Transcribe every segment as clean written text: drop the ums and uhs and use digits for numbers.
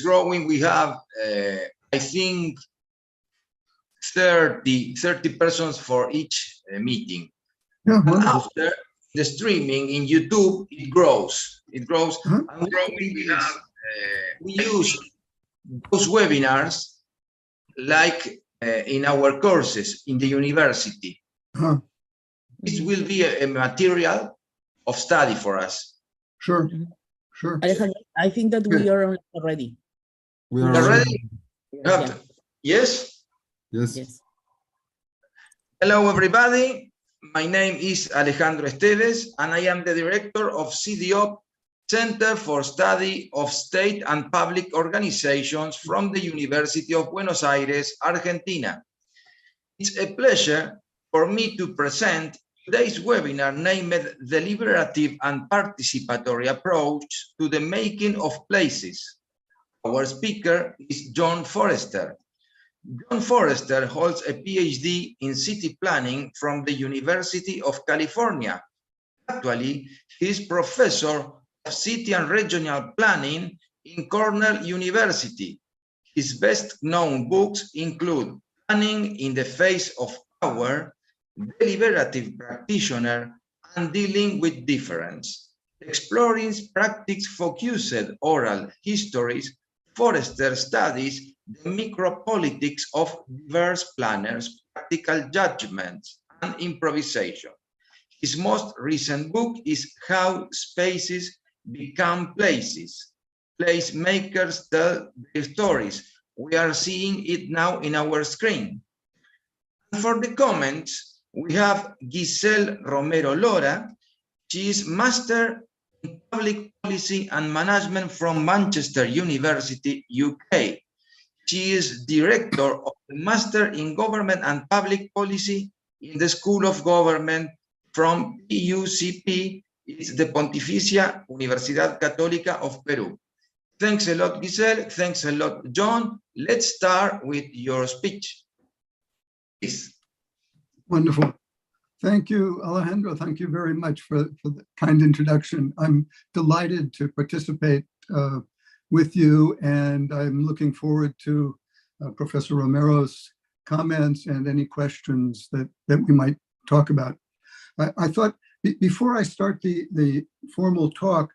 It's growing. We have, I think, 30 persons for each meeting. Yeah, and after the streaming in YouTube, it grows. It grows. Uh-huh. And we use those webinars like in our courses in the university. Uh-huh. This will be a material of study for us. Sure, sure. Alejandro, I think that we are already. We are ready? Yeah. Yes? Yes. Yes. Hello, everybody. My name is Alejandro Esteves, and I am the director of CDOP, Center for Study of State and Public Organizations from the University of Buenos Aires, Argentina. It's a pleasure for me to present today's webinar named Deliberative and Participatory Approach to the Making of Places. Our speaker is John Forrester. John Forrester holds a PhD in city planning from the University of California. Actually, he is professor of city and regional planning in Cornell University. His best-known books include Planning in the Face of Power, Deliberative Practitioner, and Dealing with Difference. Exploring practice-focused oral histories, Forrester studies the micropolitics of diverse planners, practical judgments, and improvisation. His most recent book is How Spaces Become Places. Placemakers tell their stories. We are seeing it now in our screen. And for the comments, we have Giselle Romero Lora. She is Master in Public Policy and Management from Manchester University, UK. She is Director of the Master in Government and Public Policy in the School of Government from PUCP. It's the Pontificia Universidad Católica of Peru. Thanks a lot, Giselle. Thanks a lot, John. Let's start with your speech. Please. Wonderful. Thank you, Alejandro. Thank you very much for the kind introduction. I'm delighted to participate with you, and I'm looking forward to Professor Romero's comments and any questions that we might talk about. I thought before I start the formal talk,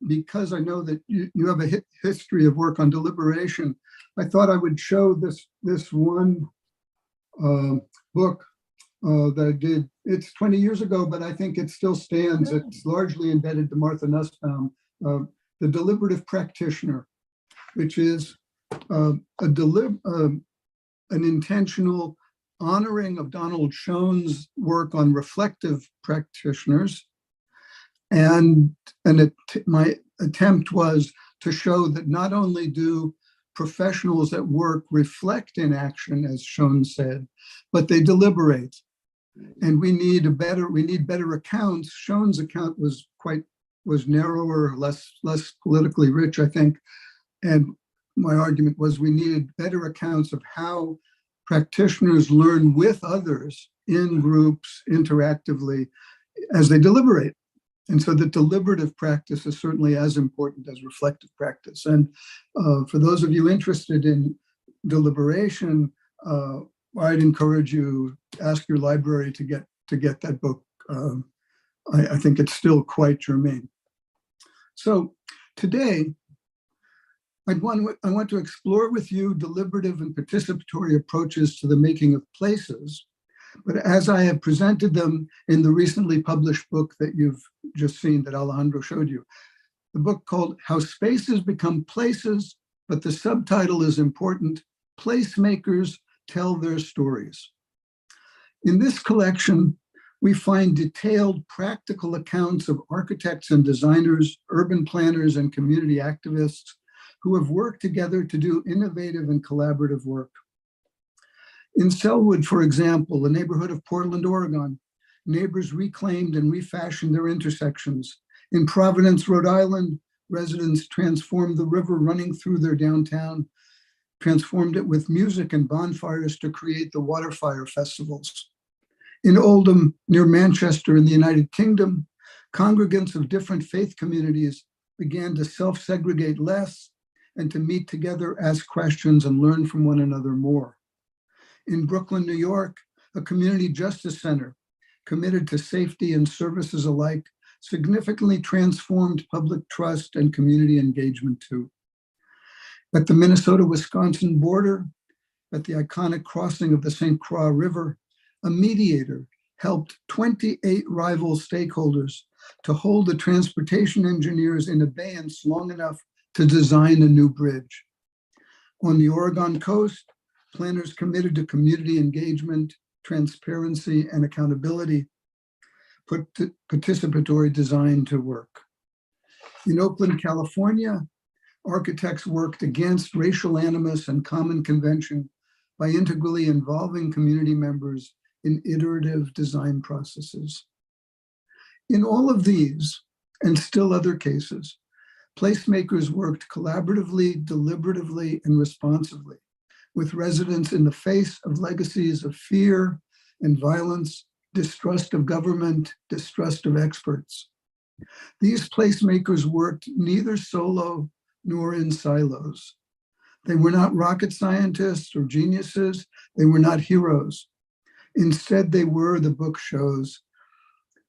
because I know that you have a history of work on deliberation, I thought I would show this one book that I did. It's 20 years ago, but I think it still stands. It's largely indebted to Martha Nussbaum, The Deliberative Practitioner, which is an intentional honoring of Donald Schoen's work on reflective practitioners. And my attempt was to show that not only do professionals at work reflect in action, as Schoen said, but they deliberate. And we need better accounts. Schoen's account was narrower, less politically rich, I think. And my argument was we needed better accounts of how practitioners learn with others in groups interactively as they deliberate. And so the deliberative practice is certainly as important as reflective practice. And for those of you interested in deliberation, I'd encourage you to ask your library to get that book. I think it's still quite germane. So today, I want to explore with you deliberative and participatory approaches to the making of places. But as I have presented them in the recently published book that you've just seen, that Alejandro showed you, the book called How Spaces Become Places, but the subtitle is important, Placemakers Tell Their Stories. In this collection, we find detailed practical accounts of architects and designers, urban planners, and community activists who have worked together to do innovative and collaborative work. In Selwood, for example, a neighborhood of Portland, Oregon, neighbors reclaimed and refashioned their intersections. In Providence, Rhode Island, residents transformed the river running through their downtown, transformed it with music and bonfires to create the water fire festivals. In Oldham, near Manchester in the United Kingdom, congregants of different faith communities began to self-segregate less and to meet together, ask questions, and learn from one another more. In Brooklyn, New York, a community justice center committed to safety and services alike significantly transformed public trust and community engagement too. At the Minnesota-Wisconsin border, at the iconic crossing of the St. Croix River, a mediator helped 28 rival stakeholders to hold the transportation engineers in abeyance long enough to design a new bridge. On the Oregon coast, planners committed to community engagement, transparency, and accountability put participatory design to work. In Oakland, California, architects worked against racial animus and common convention by integrally involving community members in iterative design processes. In all of these, and still other cases, placemakers worked collaboratively, deliberatively, and responsively with residents in the face of legacies of fear and violence, distrust of government, distrust of experts. These placemakers worked neither solo nor in silos. They were not rocket scientists or geniuses. They were not heroes. Instead, they were, the book shows,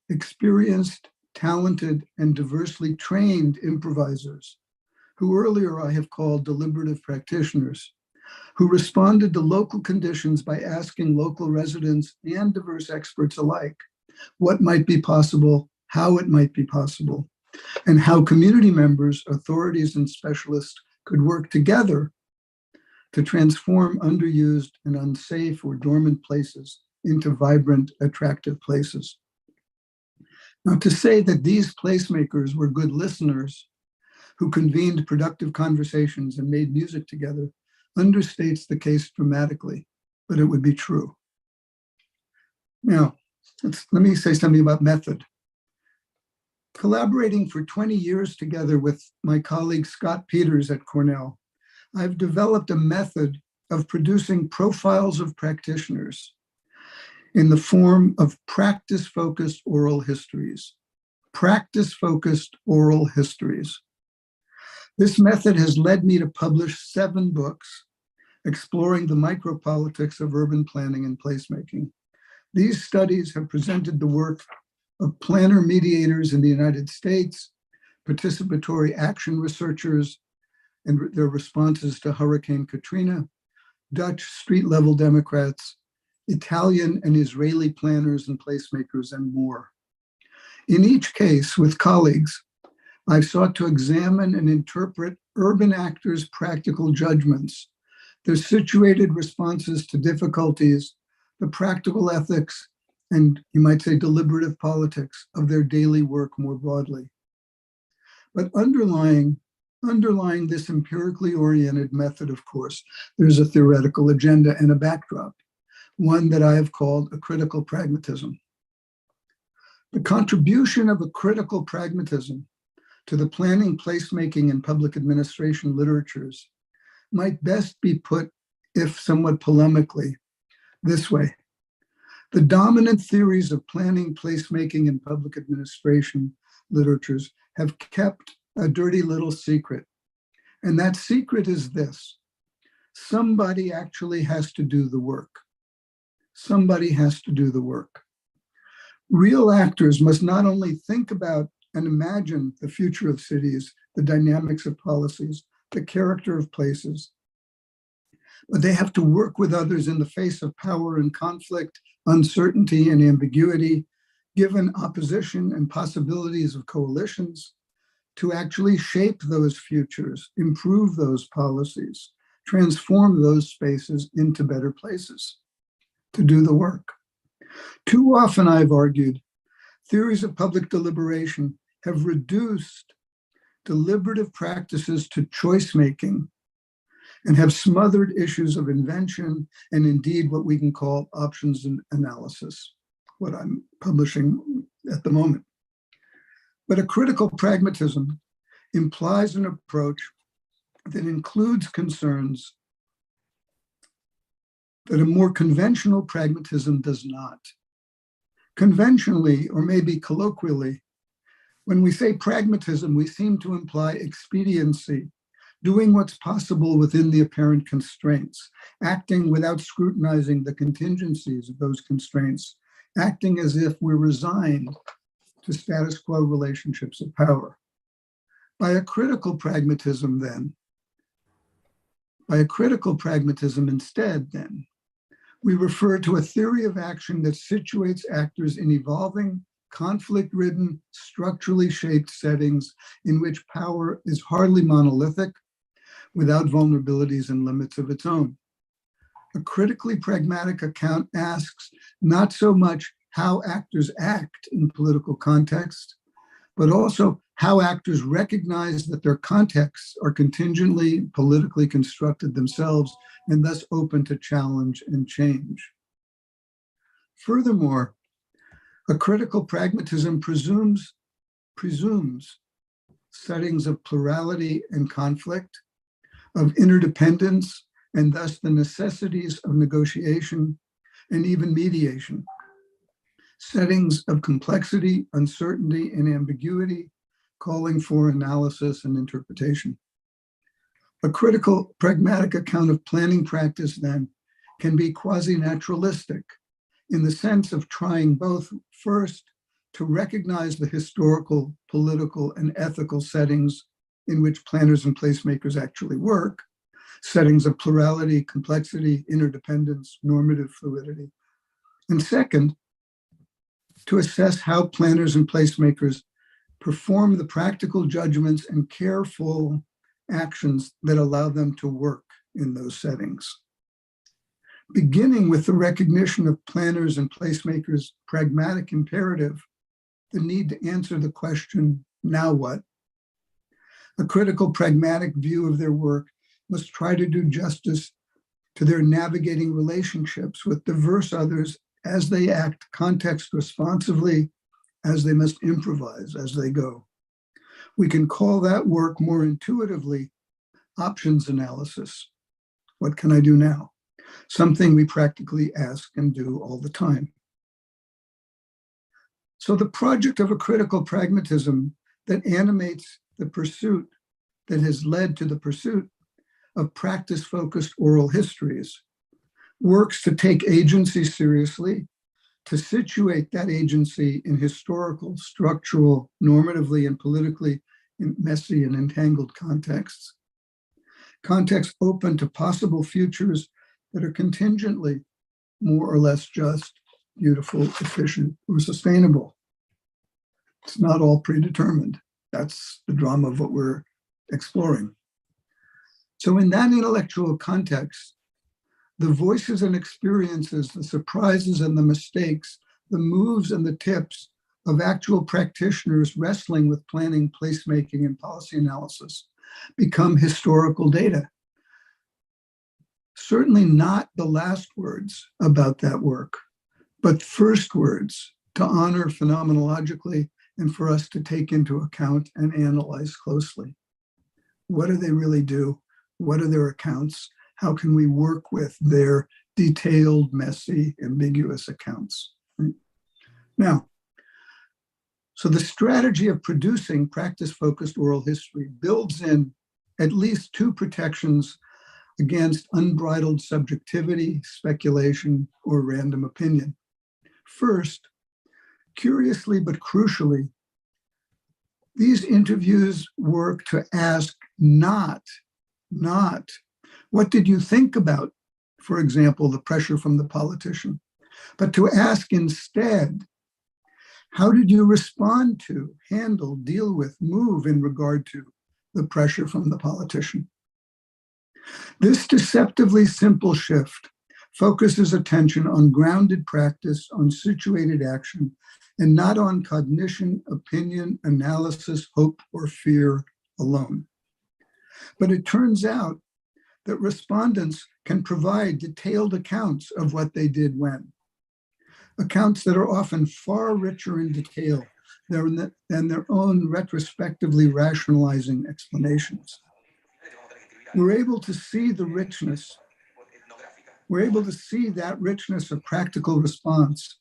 experienced, talented, and diversely trained improvisers, who earlier I have called deliberative practitioners, who responded to local conditions by asking local residents and diverse experts alike what might be possible, how it might be possible, and how community members, authorities, and specialists could work together to transform underused and unsafe or dormant places into vibrant, attractive places. Now, to say that these placemakers were good listeners who convened productive conversations and made music together understates the case dramatically, but it would be true. Now, let me say something about method. Collaborating for 20 years together with my colleague Scott Peters at Cornell, I've developed a method of producing profiles of practitioners in the form of practice-focused oral histories. Practice-focused oral histories. This method has led me to publish 7 books exploring the micropolitics of urban planning and placemaking. These studies have presented the work of planner mediators in the United States, participatory action researchers and their responses to Hurricane Katrina, Dutch street-level Democrats, Italian and Israeli planners and placemakers, and more. In each case, with colleagues, I've sought to examine and interpret urban actors' practical judgments, their situated responses to difficulties, the practical ethics, and you might say deliberative politics of their daily work more broadly. But underlying this empirically oriented method, of course, there's a theoretical agenda and a backdrop, one that I have called a critical pragmatism. The contribution of a critical pragmatism to the planning, placemaking, and public administration literatures might best be put, if somewhat polemically, this way. The dominant theories of planning, placemaking, and public administration literatures have kept a dirty little secret. And that secret is this: somebody actually has to do the work. Somebody has to do the work. Real actors must not only think about and imagine the future of cities, the dynamics of policies, the character of places, but they have to work with others in the face of power and conflict, uncertainty and ambiguity, given opposition and possibilities of coalitions, to actually shape those futures, improve those policies, transform those spaces into better places, to do the work. Too often, I've argued, theories of public deliberation have reduced deliberative practices to choice-making and have smothered issues of invention and indeed what we can call options and analysis, what I'm publishing at the moment. But a critical pragmatism implies an approach that includes concerns that a more conventional pragmatism does not. Conventionally, or maybe colloquially, when we say pragmatism, we seem to imply expediency, doing what's possible within the apparent constraints, acting without scrutinizing the contingencies of those constraints, acting as if we're resigned to status quo relationships of power. By a critical pragmatism instead, we refer to a theory of action that situates actors in evolving, conflict-ridden, structurally shaped settings in which power is hardly monolithic, without vulnerabilities and limits of its own. A critically pragmatic account asks not so much how actors act in political context, but also how actors recognize that their contexts are contingently politically constructed themselves and thus open to challenge and change. Furthermore, a critical pragmatism presumes settings of plurality and conflict, of interdependence, and thus the necessities of negotiation and even mediation, settings of complexity, uncertainty, and ambiguity, calling for analysis and interpretation. A critical pragmatic account of planning practice, then, can be quasi-naturalistic in the sense of trying both, first, to recognize the historical, political, and ethical settings in which planners and placemakers actually work, settings of plurality, complexity, interdependence, normative fluidity. And second, to assess how planners and placemakers perform the practical judgments and careful actions that allow them to work in those settings. Beginning with the recognition of planners and placemakers' pragmatic imperative, the need to answer the question, now what? A critical pragmatic view of their work must try to do justice to their navigating relationships with diverse others as they act context responsively, as they must improvise as they go. We can call that work more intuitively options analysis. What can I do now? Something we practically ask and do all the time. So the project of a critical pragmatism that animates the pursuit, that has led to the pursuit of practice-focused oral histories, works to take agency seriously, to situate that agency in historical, structural, normatively, and politically messy and entangled contexts. Contexts open to possible futures that are contingently more or less just, beautiful, efficient, or sustainable. It's not all predetermined. That's the drama of what we're exploring. So in that intellectual context, the voices and experiences, the surprises and the mistakes, the moves and the tips of actual practitioners wrestling with planning, placemaking, and policy analysis become historical data. Certainly not the last words about that work, but first words to honor phenomenologically and for us to take into account and analyze closely. What do they really do? What are their accounts? How can we work with their detailed, messy, ambiguous accounts? Right? Now, so the strategy of producing practice-focused oral history builds in at least two protections against unbridled subjectivity, speculation, or random opinion. First, curiously but crucially, these interviews work to ask not what did you think about, for example, the pressure from the politician, but to ask instead, how did you respond to, handle, deal with, move in regard to the pressure from the politician? This deceptively simple shift focuses attention on grounded practice, on situated action, and not on cognition, opinion, analysis, hope, or fear alone. But it turns out that respondents can provide detailed accounts of what they did when. Accounts that are often far richer in detail than their own retrospectively rationalizing explanations. We're able to see the richness. We're able to see that richness of practical response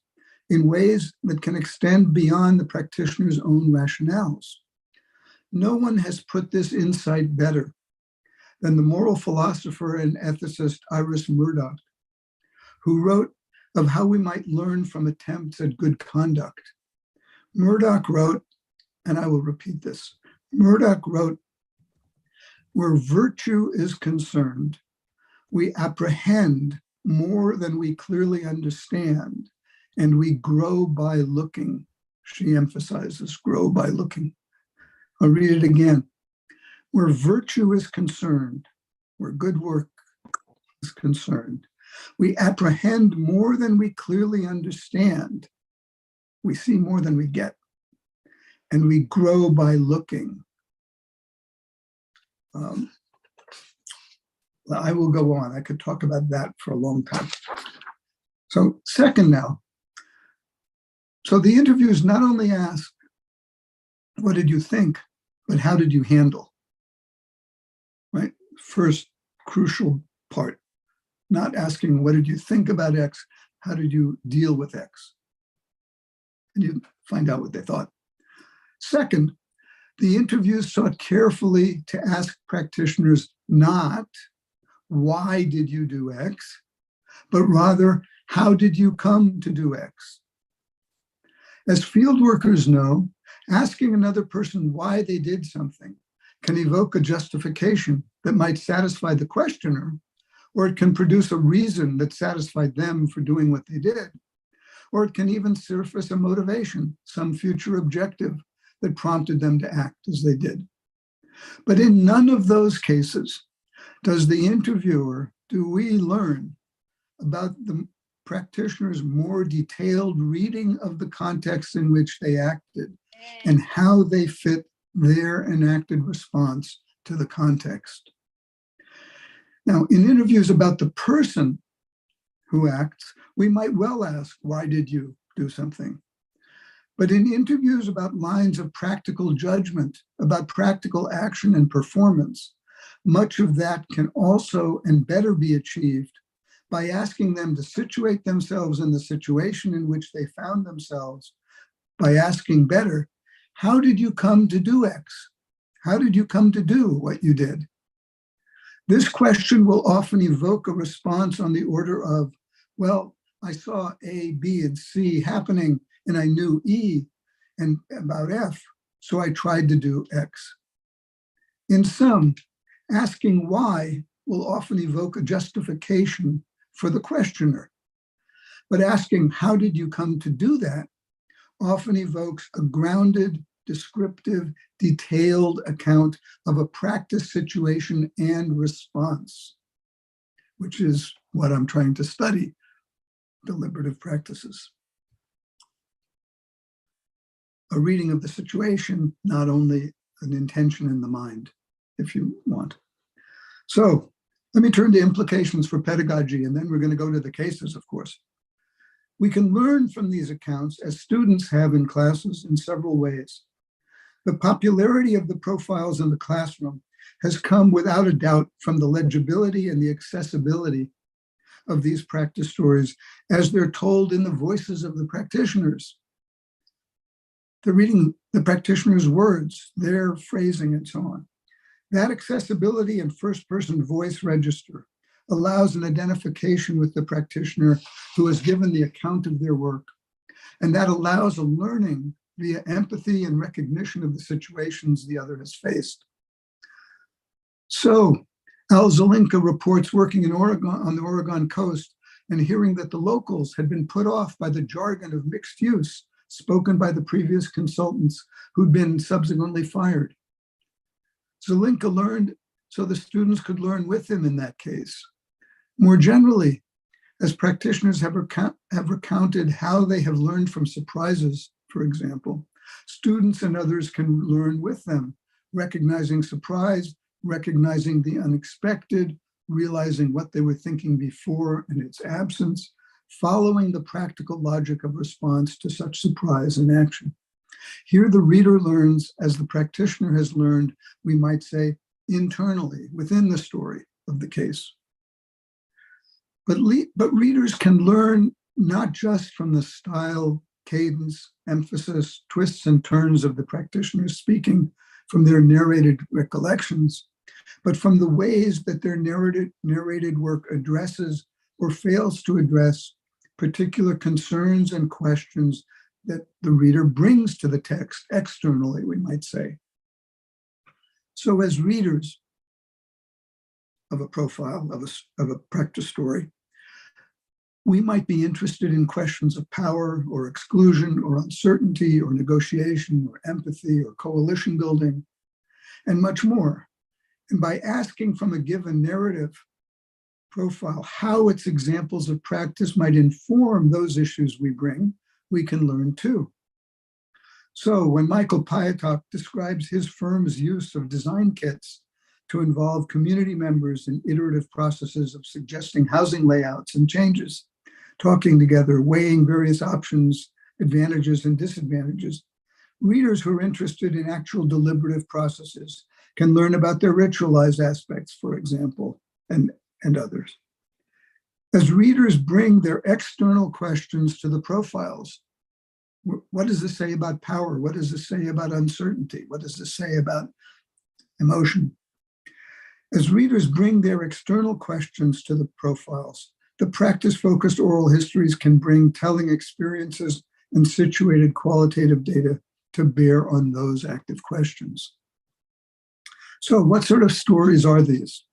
in ways that can extend beyond the practitioner's own rationales. No one has put this insight better than the moral philosopher and ethicist Iris Murdoch, who wrote of how we might learn from attempts at good conduct. Murdoch wrote, and I will repeat this, Murdoch wrote, "Where virtue is concerned, we apprehend more than we clearly understand, and we grow by looking." She emphasizes grow by looking. I'll read it again. "Where virtue is concerned, where good work is concerned, we apprehend more than we clearly understand. We see more than we get, and we grow by looking." I will go on. I could talk about that for a long time. So second now. So the interviews not only ask, what did you think, but how did you handle? Right? First crucial part. Not asking, what did you think about X? How did you deal with X? And you find out what they thought. Second, the interviews sought carefully to ask practitioners not, why did you do X, but rather, how did you come to do X? As field workers know, asking another person why they did something can evoke a justification that might satisfy the questioner, or it can produce a reason that satisfied them for doing what they did, or it can even surface a motivation, some future objective that prompted them to act as they did. But in none of those cases does the interviewer, do we learn about the practitioner's more detailed reading of the context in which they acted and how they fit their enacted response to the context. Now, in interviews about the person who acts, we might well ask, why did you do something? But in interviews about lines of practical judgment, about practical action and performance, much of that can also and better be achieved by asking them to situate themselves in the situation in which they found themselves, by asking better, how did you come to do X? How did you come to do what you did? This question will often evoke a response on the order of, well, I saw A, B, and C happening, and I knew E and about F, so I tried to do X. In sum, asking why will often evoke a justification for the questioner, but asking how did you come to do that often evokes a grounded, descriptive, detailed account of a practice situation and response, which is what I'm trying to study, deliberative practices. A reading of the situation, not only an intention in the mind, if you want. So let me turn to implications for pedagogy, and then we're going to go to the cases, of course. We can learn from these accounts, as students have in classes, in several ways. The popularity of the profiles in the classroom has come without a doubt from the legibility and the accessibility of these practice stories as they're told in the voices of the practitioners. They're reading the practitioner's words, their phrasing, and so on. That accessibility and first-person voice register allows an identification with the practitioner who has given the account of their work. And that allows a learning via empathy and recognition of the situations the other has faced. So Al Zelinka reports working in Oregon, on the Oregon coast, and hearing that the locals had been put off by the jargon of mixed use spoken by the previous consultants who'd been subsequently fired. Zelinka learned so the students could learn with him in that case. More generally, as practitioners have recounted how they have learned from surprises, for example, students and others can learn with them, recognizing surprise, recognizing the unexpected, realizing what they were thinking before and its absence, following the practical logic of response to such surprise and action. Here the reader learns as the practitioner has learned, we might say, internally, within the story of the case. But readers can learn not just from the style, cadence, emphasis, twists and turns of the practitioners speaking from their narrated recollections, but from the ways that their narrated work addresses or fails to address particular concerns and questions that the reader brings to the text externally, we might say. So as readers of a profile, of a practice story, we might be interested in questions of power or exclusion or uncertainty or negotiation or empathy or coalition building and much more. And by asking from a given narrative profile how its examples of practice might inform those issues we bring, we can learn too. So when Michael Piatok describes his firm's use of design kits to involve community members in iterative processes of suggesting housing layouts and changes, talking together, weighing various options, advantages and disadvantages, readers who are interested in actual deliberative processes can learn about their ritualized aspects, for example, and others. As readers bring their external questions to the profiles, what does this say about power? What does this say about uncertainty? What does this say about emotion? As readers bring their external questions to the profiles, the practice-focused oral histories can bring telling experiences and situated qualitative data to bear on those active questions. So what sort of stories are these?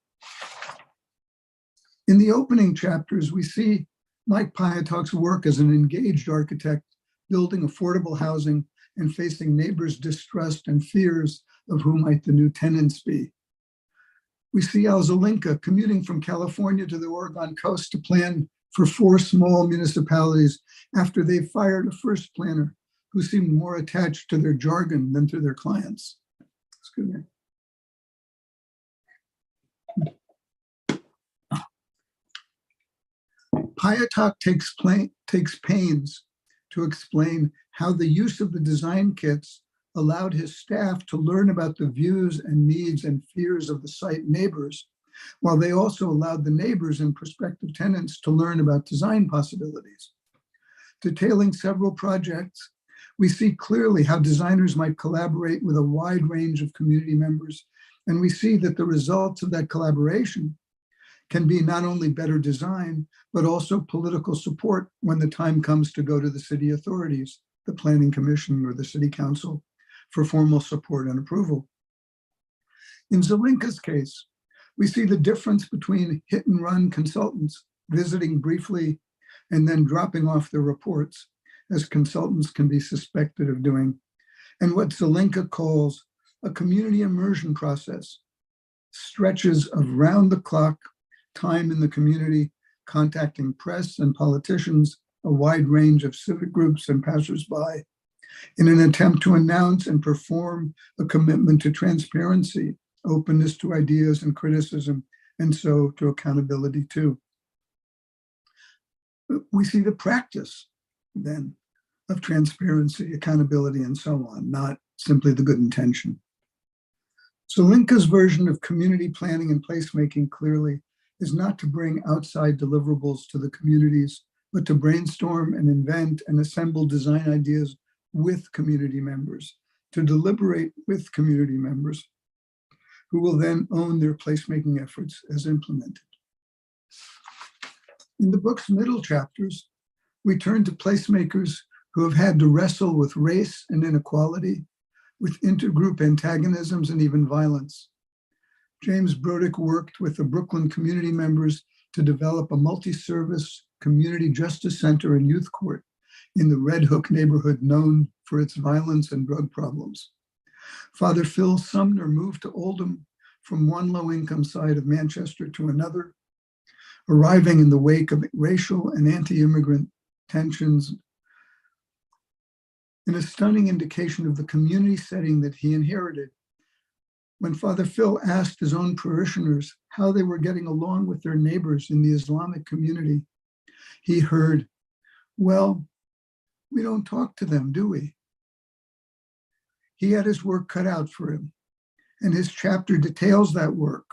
In the opening chapters, we see Mike Piatok's work as an engaged architect, building affordable housing and facing neighbors' distrust and fears of who might the new tenants be. We see Al Zelinka commuting from California to the Oregon coast to plan for 4 small municipalities after they fired a first planner who seemed more attached to their jargon than to their clients. Excuse me. Piatok takes pains to explain how the use of the design kits allowed his staff to learn about the views and needs and fears of the site neighbors, while they also allowed the neighbors and prospective tenants to learn about design possibilities. Detailing several projects, we see clearly how designers might collaborate with a wide range of community members, and we see that the results of that collaboration can be not only better design, but also political support when the time comes to go to the city authorities, the planning commission or the city council, for formal support and approval. In Zelinka's case, we see the difference between hit and run consultants visiting briefly and then dropping off their reports, as consultants can be suspected of doing, and what Zelinka calls a community immersion process, stretches of round-the-clock time in the community, contacting press and politicians, a wide range of civic groups and passersby, in an attempt to announce and perform a commitment to transparency, openness to ideas and criticism, and so to accountability too. We see the practice then of transparency, accountability, and so on, not simply the good intention. Zelinka's version of community planning and placemaking clearly is not to bring outside deliverables to the communities, but to brainstorm and invent and assemble design ideas with community members, to deliberate with community members, who will then own their placemaking efforts as implemented. In the book's middle chapters, we turn to placemakers who have had to wrestle with race and inequality, with intergroup antagonisms and even violence. James Brodick worked with the Brooklyn community members to develop a multi-service community justice center and youth court in the Red Hook neighborhood known for its violence and drug problems. Father Phil Sumner moved to Oldham from one low-income side of Manchester to another, arriving in the wake of racial and anti-immigrant tensions, in a stunning indication of the community setting that he inherited. When Father Phil asked his own parishioners how they were getting along with their neighbors in the Islamic community, he heard, "Well, we don't talk to them, do we?" He had his work cut out for him, and his chapter details that work,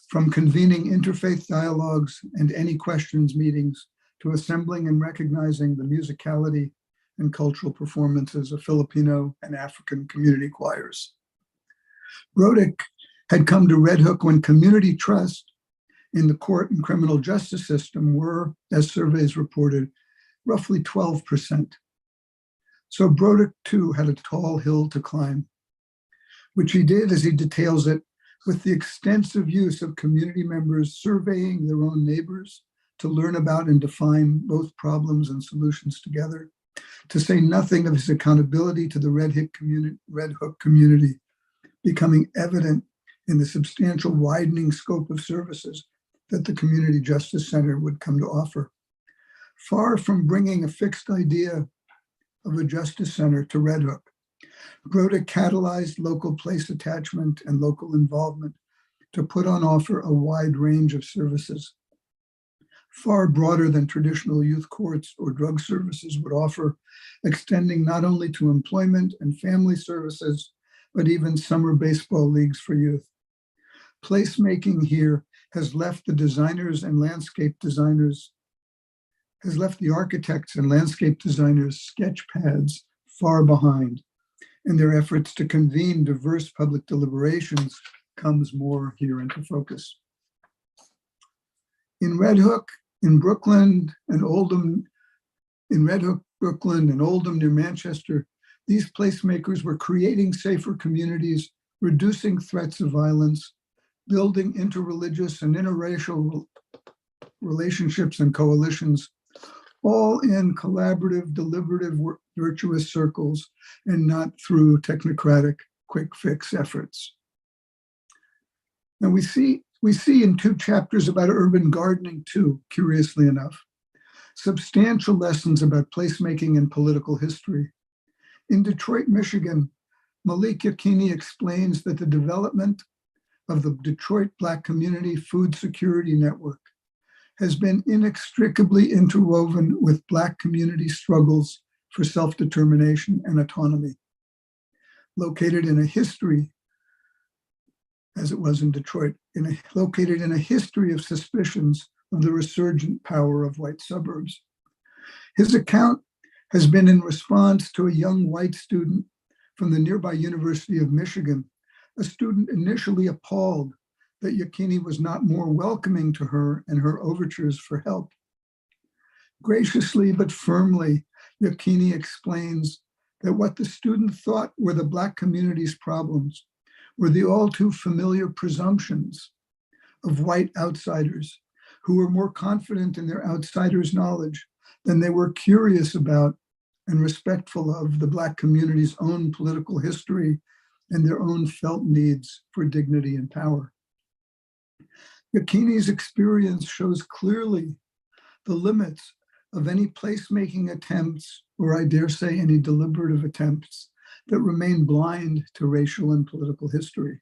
from convening interfaith dialogues and any questions meetings to assembling and recognizing the musicality and cultural performances of Filipino and African community choirs. Brodick had come to Red Hook when community trust in the court and criminal justice system were, as surveys reported, roughly 12%. So Broderick too had a tall hill to climb, which he did, as he details it, with the extensive use of community members surveying their own neighbors to learn about and define both problems and solutions together, to say nothing of his accountability to the Red Hook community, becoming evident in the substantial widening scope of services that the Community Justice Center would come to offer. Far from bringing a fixed idea of a justice center to Red Hook, Broderick catalyzed local place attachment and local involvement to put on offer a wide range of services, far broader than traditional youth courts or drug services would offer, extending not only to employment and family services, but even summer baseball leagues for youth. Placemaking here has left the designers and landscape designers, has left the architects and landscape designers' sketch pads far behind, and their efforts to convene diverse public deliberations comes more here into focus. In Red Hook, in Brooklyn and Oldham, near Manchester, these placemakers were creating safer communities, reducing threats of violence, building interreligious and interracial relationships and coalitions, all in collaborative, deliberative, virtuous circles, and not through technocratic quick fix efforts. Now we see in 2 chapters about urban gardening too, curiously enough, substantial lessons about placemaking and political history. In Detroit, Michigan, Malik Yakini explains that the development of the Detroit Black Community Food Security Network has been inextricably interwoven with Black community struggles for self-determination and autonomy. Located in a history, as it was in Detroit, located in a history of suspicions of the resurgent power of white suburbs. His account has been in response to a young white student from the nearby University of Michigan, a student initially appalled that Yakini was not more welcoming to her and her overtures for help. Graciously but firmly, Yakini explains that what the student thought were the Black community's problems were the all too familiar presumptions of white outsiders who were more confident in their outsiders' knowledge than they were curious about and respectful of the Black community's own political history and their own felt needs for dignity and power. Yakini's experience shows clearly the limits of any placemaking attempts, or I dare say any deliberative attempts, that remain blind to racial and political history.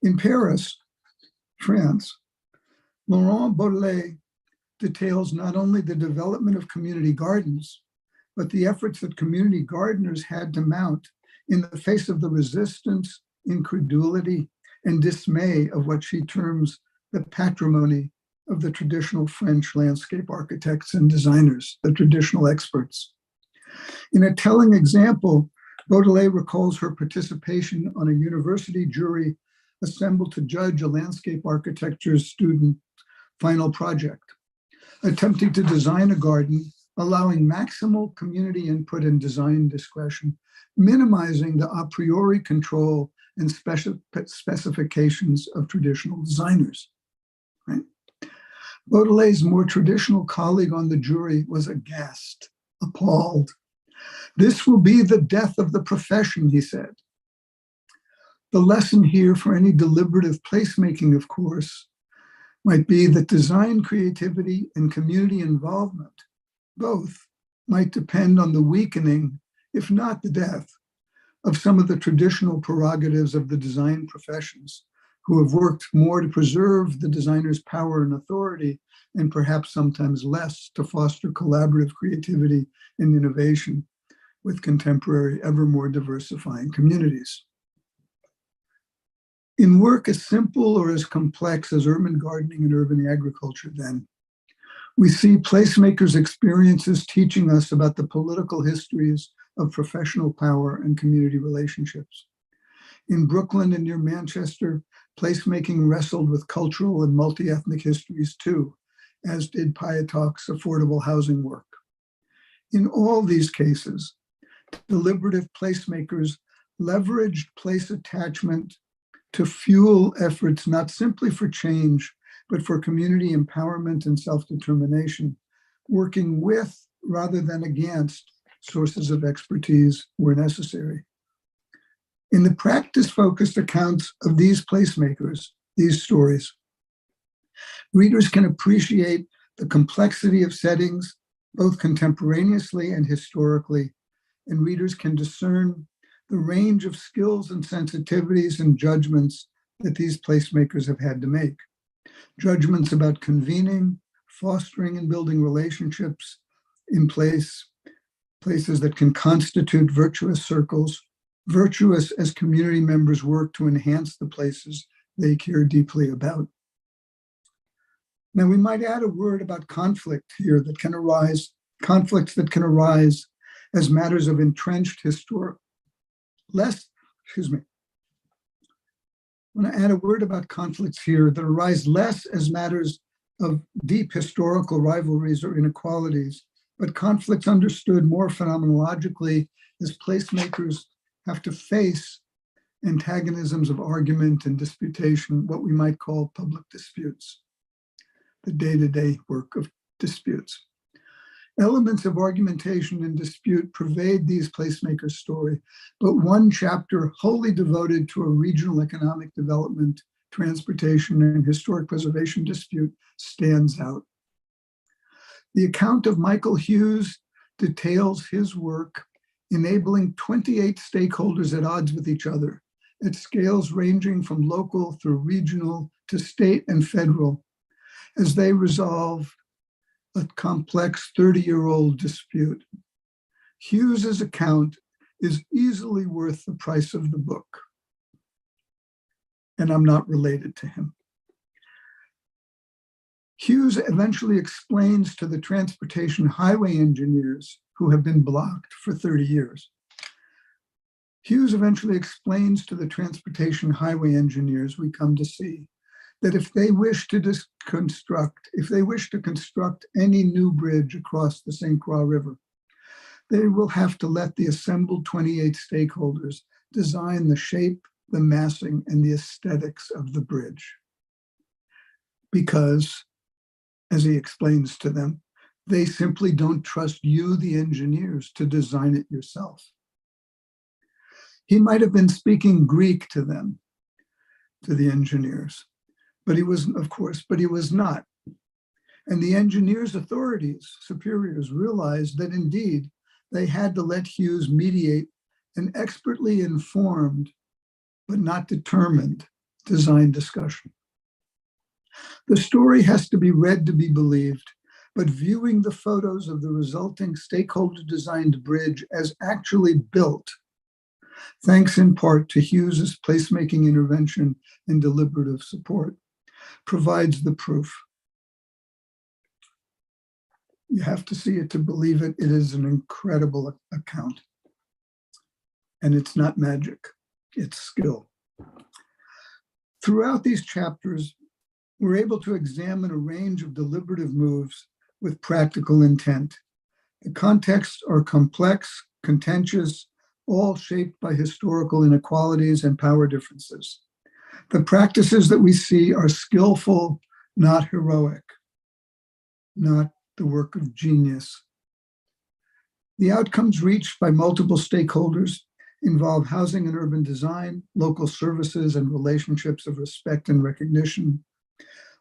In Paris, France, Laurent Baudelaire details not only the development of community gardens, but the efforts that community gardeners had to mount in the face of the resistance, incredulity, and dismay of what she terms the patrimony of the traditional French landscape architects and designers, the traditional experts. In a telling example, Baudelaire recalls her participation on a university jury assembled to judge a landscape architecture's student final project, attempting to design a garden, allowing maximal community input and design discretion, minimizing the a priori control and specifications of traditional designers. Right? Baudelaire's more traditional colleague on the jury was aghast, appalled. "This will be the death of the profession," he said. The lesson here for any deliberative placemaking, of course, might be that design creativity and community involvement, both, might depend on the weakening, if not the death, of some of the traditional prerogatives of the design professions, who have worked more to preserve the designer's power and authority, and perhaps sometimes less to foster collaborative creativity and innovation with contemporary, ever more diversifying communities. In work as simple or as complex as urban gardening and urban agriculture, then, we see placemakers' experiences teaching us about the political histories of professional power and community relationships. In Brooklyn and near Manchester, placemaking wrestled with cultural and multi-ethnic histories too, as did Piatak's affordable housing work. In all these cases, deliberative placemakers leveraged place attachment to fuel efforts not simply for change, but for community empowerment and self-determination, working with rather than against sources of expertise where necessary. In the practice-focused accounts of these placemakers, these stories, readers can appreciate the complexity of settings, both contemporaneously and historically, and readers can discern the range of skills and sensitivities and judgments that these placemakers have had to make. Judgments about convening, fostering and building relationships in places that can constitute virtuous circles, virtuous as community members work to enhance the places they care deeply about. Now, we might add a word about conflict here that can arise, conflicts that can arise as matters of entrenched I want to add a word about conflicts here that arise less as matters of deep historical rivalries or inequalities, but conflicts understood more phenomenologically as placemakers have to face antagonisms of argument and disputation, what we might call public disputes, the day-to-day work of disputes. Elements of argumentation and dispute pervade these placemakers' story, but one chapter wholly devoted to a regional economic development, transportation, and historic preservation dispute stands out. The account of Michael Hughes details his work enabling 28 stakeholders at odds with each other at scales ranging from local through regional to state and federal as they resolve a complex 30-year-old dispute. Hughes's account is easily worth the price of the book, and I'm not related to him. Hughes eventually explains to the transportation highway engineers who have been blocked for 30 years. Hughes eventually explains to the transportation highway engineers we come to see that if they wish to construct any new bridge across the St. Croix River, they will have to let the assembled 28 stakeholders design the shape, the massing, and the aesthetics of the bridge. Because, as he explains to them, they simply don't trust you, the engineers, to design it yourself. He might have been speaking Greek to them, to the engineers, but he was, of course, but he was not. And the engineers' authorities, superiors, realized that indeed they had to let Hughes mediate an expertly informed, but not determined, design discussion. The story has to be read to be believed, but viewing the photos of the resulting stakeholder-designed bridge as actually built, thanks in part to Hughes's placemaking intervention and deliberative support, provides the proof. You have to see it to believe it. It is an incredible account. And it's not magic, it's skill. Throughout these chapters, we're able to examine a range of deliberative moves with practical intent. The contexts are complex, contentious, all shaped by historical inequalities and power differences. The practices that we see are skillful, not heroic, not the work of genius. The outcomes reached by multiple stakeholders involve housing and urban design, local services and relationships of respect and recognition,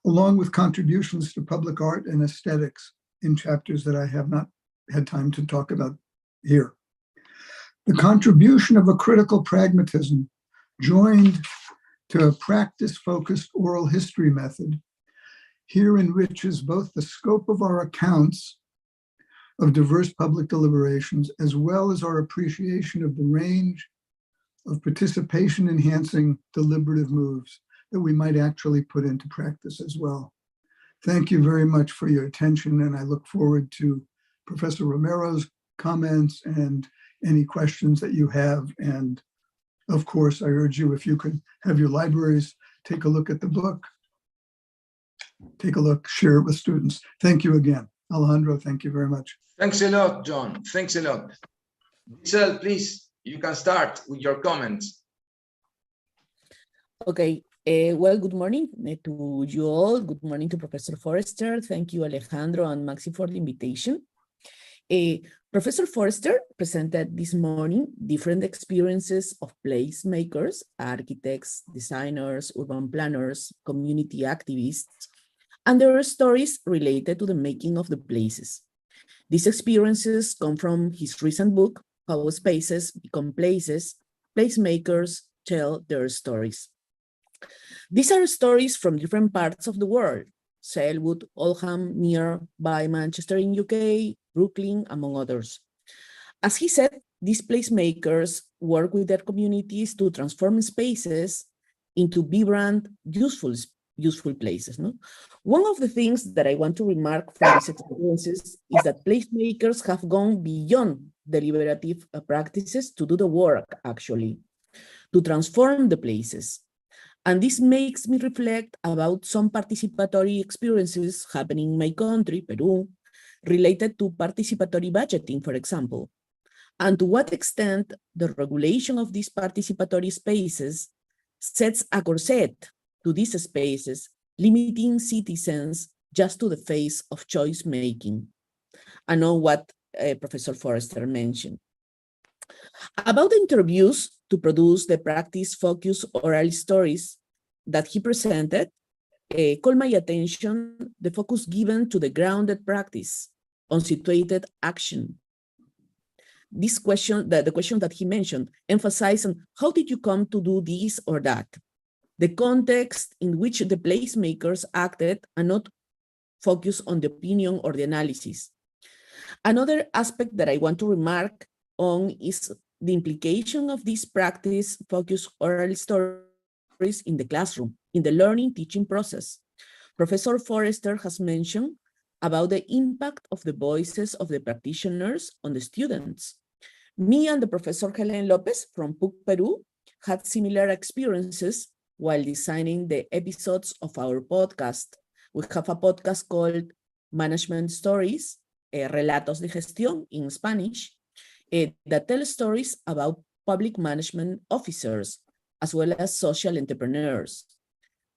along with contributions to public art and aesthetics in chapters that I have not had time to talk about here. The contribution of a critical pragmatism joined to a practice-focused oral history method here enriches both the scope of our accounts of diverse public deliberations, as well as our appreciation of the range of participation-enhancing deliberative moves that we might actually put into practice as well. Thank you very much for your attention, and I look forward to Professor Romero's comments and any questions that you have, and of course, I urge you, if you can have your libraries, take a look at the book. Take a look, share it with students. Thank you again. Alejandro, thank you very much. Thanks a lot, John. Thanks a lot. Giselle, please, you can start with your comments. Okay. Well, good morning to you all. Good morning to Professor Forrester. Thank you, Alejandro and Maxi, for the invitation. Professor Forrester presented this morning different experiences of placemakers, architects, designers, urban planners, community activists, and their stories related to the making of the places. These experiences come from his recent book, How Spaces Become Places, Placemakers Tell Their Stories. These are stories from different parts of the world: Selwood, Oldham, nearby Manchester in UK, Brooklyn, among others. As he said, these placemakers work with their communities to transform spaces into vibrant, useful places. No? One of the things that I want to remark from these experiences is that placemakers have gone beyond deliberative practices to do the work, actually, to transform the places. And this makes me reflect about some participatory experiences happening in my country, Peru, related to participatory budgeting, for example, and to what extent the regulation of these participatory spaces sets a corset to these spaces, limiting citizens just to the phase of choice making. I know what Professor Forrester mentioned. About the interviews to produce the practice-focused oral stories that he presented, caught my attention the focus given to the grounded practice on situated action. This question, the question that he mentioned, emphasized on how did you come to do this or that? The context in which the placemakers acted and not focus on the opinion or the analysis. Another aspect that I want to remark on is the implication of this practice-focused oral stories in the classroom, in the learning teaching process. Professor Forrester has mentioned about the impact of the voices of the practitioners on the students. Me and the Professor Helen Lopez from PUC Peru had similar experiences while designing the episodes of our podcast. We have a podcast called Management Stories, Relatos de Gestión in Spanish, that tell stories about public management officers, as well as social entrepreneurs.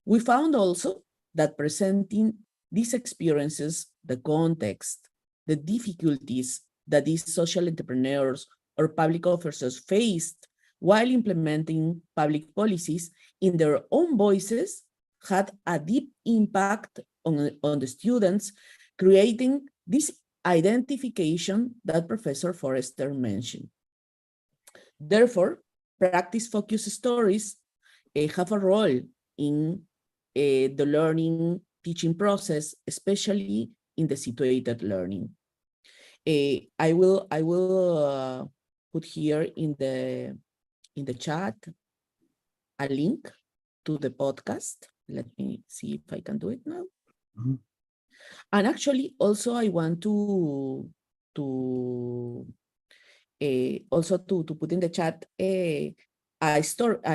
We found also that presenting these experiences, the context, the difficulties that these social entrepreneurs or public officers faced while implementing public policies in their own voices had a deep impact on the students, creating this identification that Professor Forrester mentioned. Therefore, practice-focused stories have a role in the learning teaching process, especially in the situated learning. I will put here in the chat a link to the podcast. Let me see if I can do it now. Mm-hmm. And actually, also I want to put in the chat a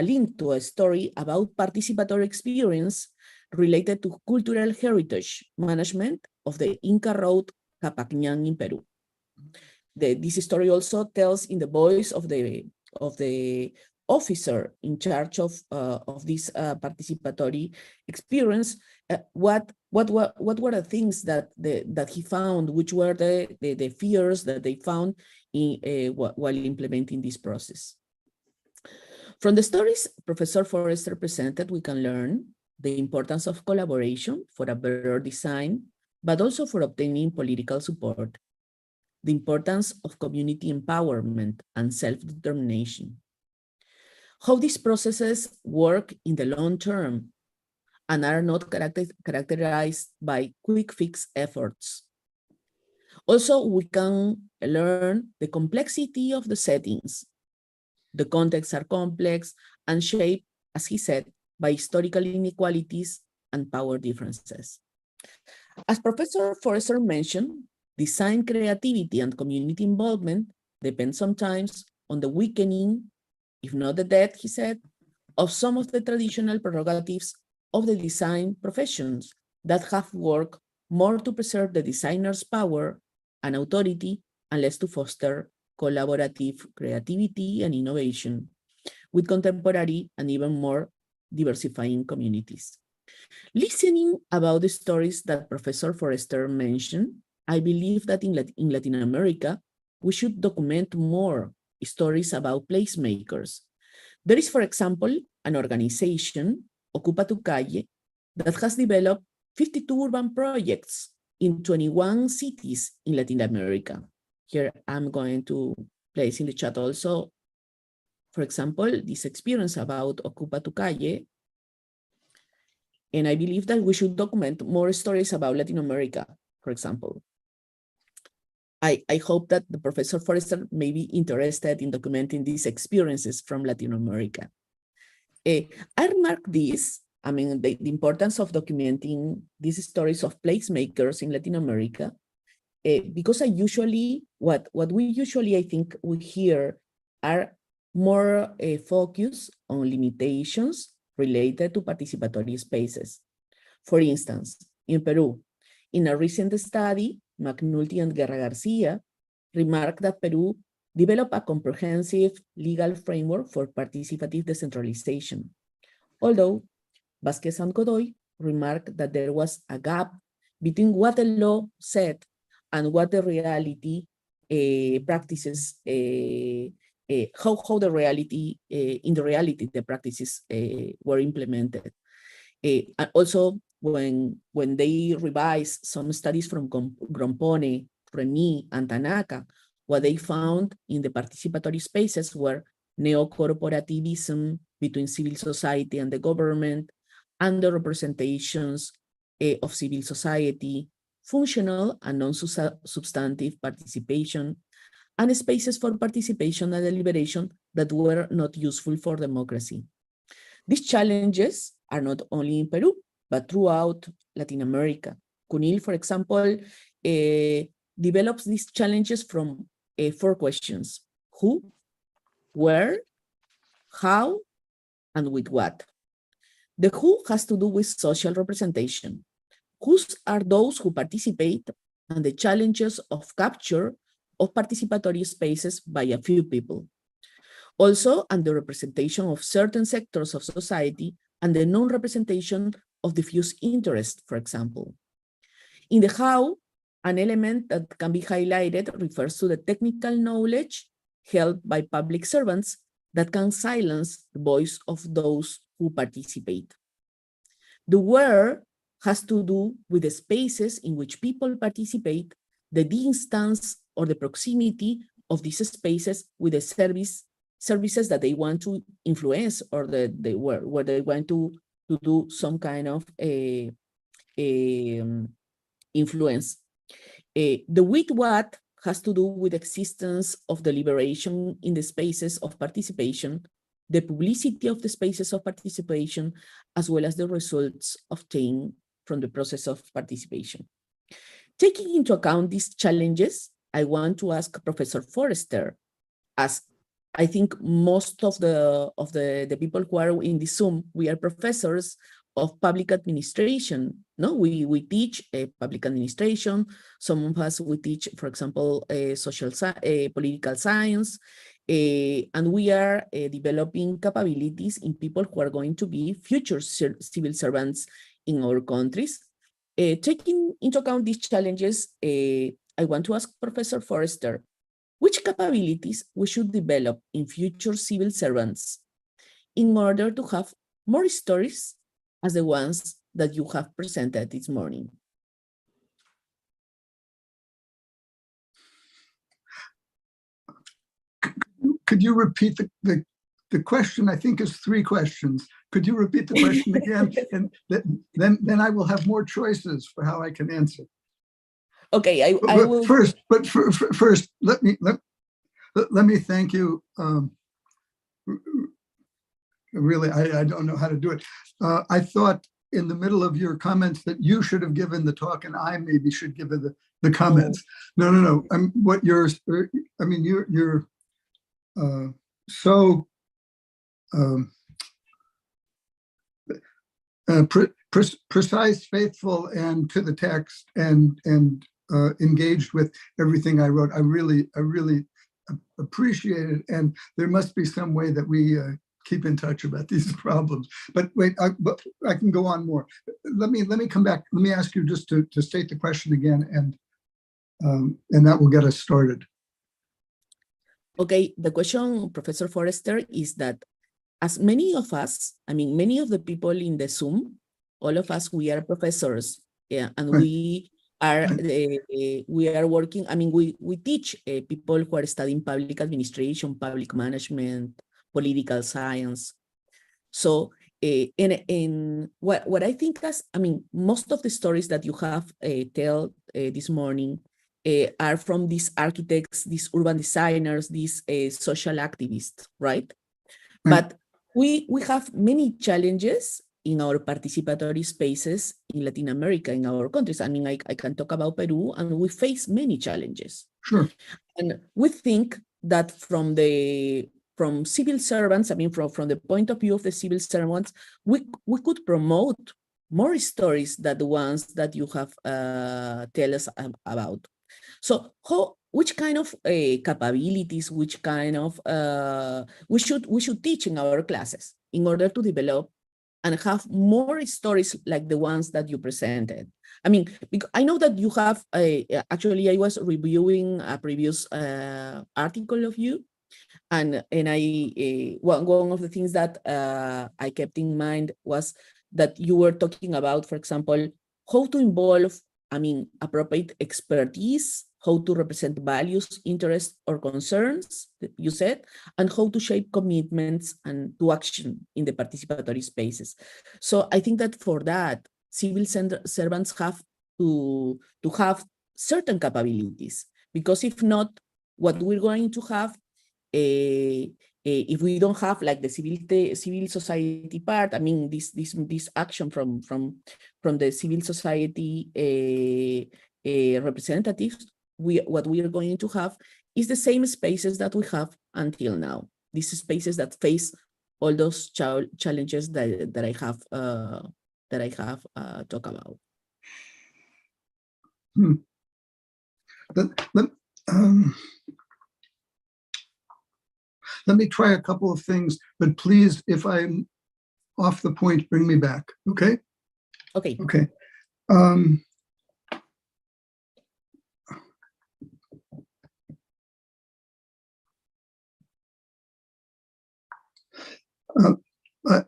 link to a story about participatory experience related to cultural heritage management of the Inca Road Capacñan in Peru. This story also tells in the voice of the officer in charge of this participatory experience, what were the things that he found, which were the fears that they found while implementing this process. From the stories Professor Forrester presented, we can learn the importance of collaboration for a better design, but also for obtaining political support, the importance of community empowerment and self-determination, how these processes work in the long term and are not characterized by quick fix efforts. Also, we can learn the complexity of the settings. The contexts are complex and shaped, as he said, by historical inequalities and power differences. As Professor Forrester mentioned, design creativity and community involvement depend sometimes on the weakening if not the death, he said, of some of the traditional prerogatives of the design professions that have worked more to preserve the designer's power and authority and less to foster collaborative creativity and innovation with contemporary and even more diversifying communities. Listening about the stories that Professor Forrester mentioned, I believe that in Latin America, we should document more stories about placemakers. There is, for example, an organization, Ocupa Tu Calle, that has developed 52 urban projects in 21 cities in Latin America. Here, I'm going to place in the chat also, for example, this experience about Ocupa Tu Calle. And I believe that we should document more stories about Latin America, for example. I hope that the Professor Forrester may be interested in documenting these experiences from Latin America. I remark this, I mean, the importance of documenting these stories of placemakers in Latin America, because what we usually, I think, we hear are more focus on limitations related to participatory spaces. For instance, in Peru, in a recent study, McNulty and Guerra Garcia remarked that Peru developed a comprehensive legal framework for participative decentralization. Although Vasquez and Godoy remarked that there was a gap between what the law said and what the reality practices, how the reality, in the reality, the practices were implemented. And also, when they revised some studies from Grompone, Remy, and Tanaka, what they found in the participatory spaces were neo-corporativism between civil society and the government, underrepresentations of civil society, functional and non-substantive participation, and spaces for participation and deliberation that were not useful for democracy. These challenges are not only in Peru, but throughout Latin America. Cunil, for example, develops these challenges from 4 questions: who, where, how, and with what. The who has to do with social representation. Whose are those who participate, and the challenges of capture of participatory spaces by a few people. Also, underrepresentation of certain sectors of society and the non-representation of diffuse interest, for example. In the how, an element that can be highlighted refers to the technical knowledge held by public servants that can silence the voice of those who participate. The where has to do with the spaces in which people participate, the distance or the proximity of these spaces with the services that they want to influence, or where they want to do some kind of influence. The with what has to do with existence of deliberation in the spaces of participation, the publicity of the spaces of participation, as well as the results obtained from the process of participation. Taking into account these challenges, I want to ask Professor Forrester, as I think most of the people who are in the Zoom, we are professors of public administration. No, we teach public administration. Some of us, we teach, for example, political science, and we are developing capabilities in people who are going to be future civil servants in our countries. Taking into account these challenges, I want to ask Professor Forrester, which capabilities we should develop in future civil servants in order to have more stories as the ones that you have presented this morning? Could you repeat the question? I think is 3 questions. Could you repeat the question again? And then I will have more choices for how I can answer. Okay, I will. First, let me thank you. Really, I don't know how to do it. I thought in the middle of your comments that you should have given the talk and I maybe should give the comments. No. What you're so precise, faithful, and to the text, and engaged with everything I wrote. I really appreciate it, and there must be some way that we keep in touch about these problems. But wait, I can go on more. Let me come back. Let me ask you just to state the question again, and that will get us started. Okay, the question, Professor Forrester, is that as many of us, I mean, many of the people in the Zoom, all of us, we are professors, yeah, and Right. we are working. I mean, we teach people who are studying public administration, public management, political science. So, in what I think as, I mean, most of the stories that you have tell this morning are from these architects, these urban designers, these social activists, right? But we have many challenges in our participatory spaces in Latin America, in our countries. I mean, I can talk about Peru, and we face many challenges. Sure. And we think that from civil servants, I mean, from the point of view of the civil servants, we could promote more stories than the ones that you have tell us about. So which kind of capabilities, which kind of we should teach in our classes in order to develop and have more stories like the ones that you presented? I mean, because I know that you have actually I was reviewing a previous article of you, and I one of the things that I kept in mind was that you were talking about, for example, how to involve, I mean, appropriate expertise, how to represent values, interests, or concerns, you said, and how to shape commitments and to action in the participatory spaces. So I think that for that, civil servants have to have certain capabilities, because if not, what we're going to have, if we don't have like the civil society part, I mean, this action from the civil society representatives, what we are going to have is the same spaces that we have until now. These spaces that face all those challenges that I have talked about. Let me try a couple of things, but please, if I'm off the point, bring me back. Okay. Okay. Okay.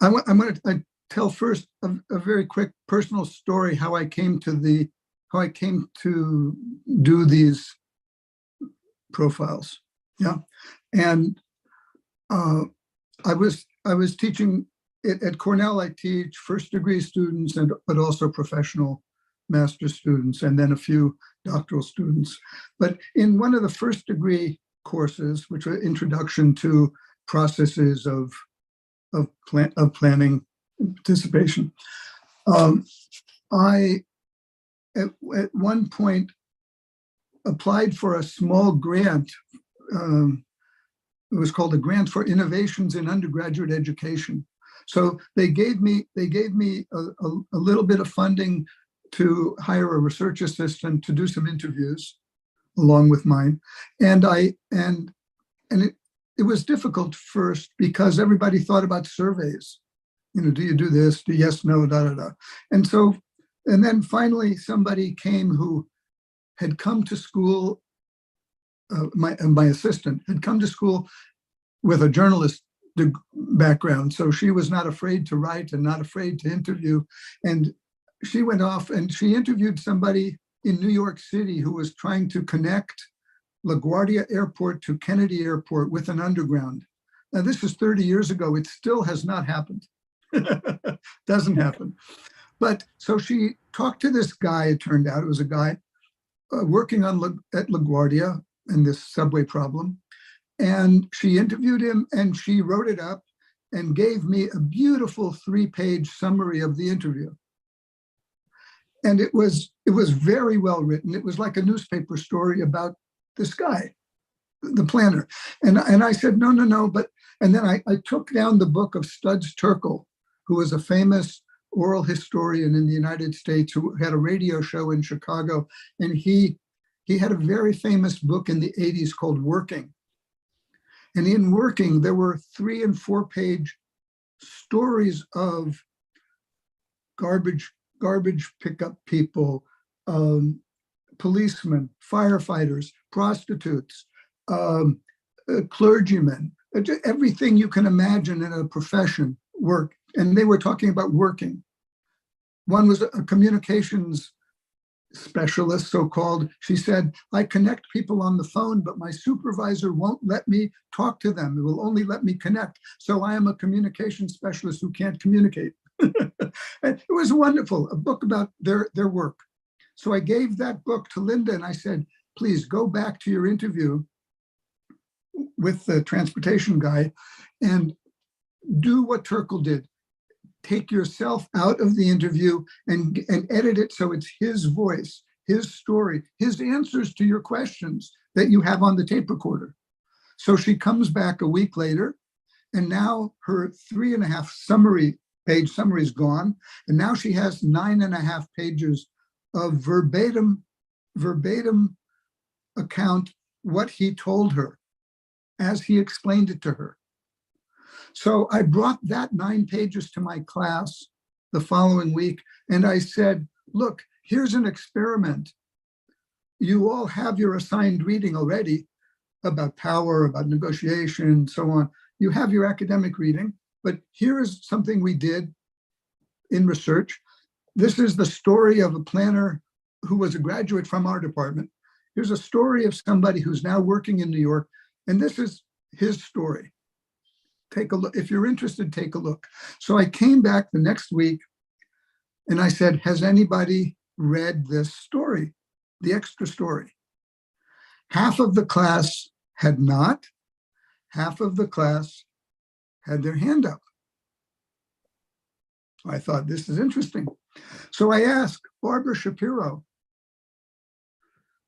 I want to tell first a very quick personal story how I came to do these profiles. Yeah, and I was teaching at Cornell. I teach first degree students but also professional master's students, and then a few doctoral students. But in one of the first degree courses, which were Introduction to Processes of Planning and Participation, I at one point applied for a small grant. It was called a Grant for Innovations in Undergraduate Education. So they gave me a little bit of funding to hire a research assistant to do some interviews along with mine, and it was difficult first because everybody thought about surveys. You know, do you do this? Do yes, no, da da da. And then finally somebody came who had come to school. My assistant had come to school with a journalist background, so she was not afraid to write and not afraid to interview. And she went off and she interviewed somebody in New York City who was trying to connect LaGuardia Airport to Kennedy Airport with an underground. Now, this is 30 years ago. It still has not happened. Doesn't happen. But so she talked to this guy. It turned out it was a guy working at LaGuardia and this subway problem. And she interviewed him and she wrote it up and gave me a beautiful 3-page summary of the interview. And it was very well written. It was like a newspaper story about this guy. the planner. And I said, no. And then I took down the book of Studs Terkel, who was a famous oral historian in the United States who had a radio show in Chicago. And he had a very famous book in the 80s called Working. And in Working, there were 3- and 4-page stories of garbage pickup people, policemen, firefighters, prostitutes, clergymen, everything you can imagine in a profession work. And they were talking about working. One was a communications specialist, so-called. She said, I connect people on the phone, but my supervisor won't let me talk to them. It will only let me connect. So I am a communication specialist who can't communicate. And it was wonderful, a book about their work. So I gave that book to Linda and I said, please go back to your interview with the transportation guy and do what Terkel did. Take yourself out of the interview and edit it so it's his voice, his story, his answers to your questions that you have on the tape recorder. So she comes back a week later, and now her 3.5 page summary is gone. And now she has 9.5 pages of verbatim account what he told her as he explained it to her. So I brought that 9 pages to my class the following week, and I said, look, here's an experiment. You all have your assigned reading already about power, about negotiation, and so on. You have your academic reading, but here is something we did in research. This is the story of a planner who was a graduate from our department. Here's a story of somebody who's now working in New York, and this is his story. Take a look. If you're interested, take a look. So I came back the next week and I said, has anybody read this story, the extra story? Half of the class had not. Half of the class had their hand up. I thought, this is interesting. So I asked Barbara Shapiro.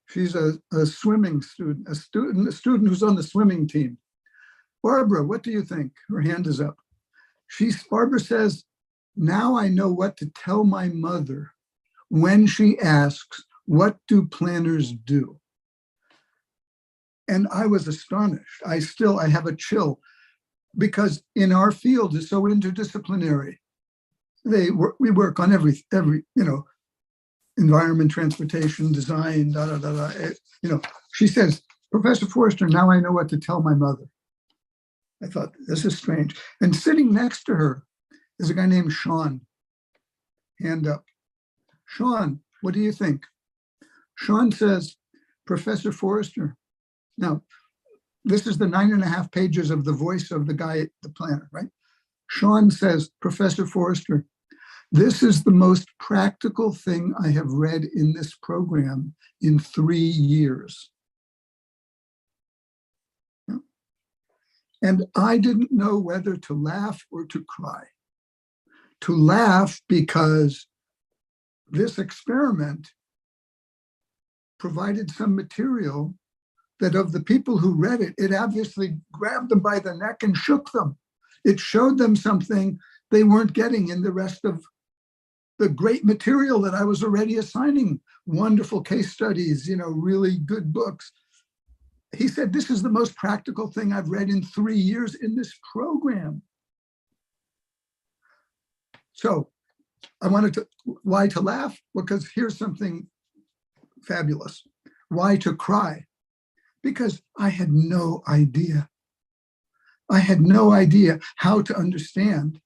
She's a swimming student, a student who's on the swimming team. Barbara, what do you think? Her hand is up. Barbara says, now I know what to tell my mother when she asks, what do planners do? And I was astonished. I have a chill because in our field is so interdisciplinary. We work on every, environment, transportation, design, She says, Professor Forrester, now I know what to tell my mother. I thought, this is strange. And sitting next to her is a guy named Sean. Hand up. Sean, what do you think? Sean says, Professor Forrester. Now, this is the 9.5 pages of the voice of the guy, the planner, right? Sean says, Professor Forrester, this is the most practical thing I have read in this program in 3 years. And I didn't know whether to laugh or to cry. To laugh because this experiment provided some material that of the people who read it, it obviously grabbed them by the neck and shook them. It showed them something they weren't getting in the rest of the great material that I was already assigning. Wonderful case studies, really good books. He said, this is the most practical thing I've read in 3 years in this program. So I wanted to, why to laugh? Because here's something fabulous. Why to cry? Because I had no idea. I had no idea how to understand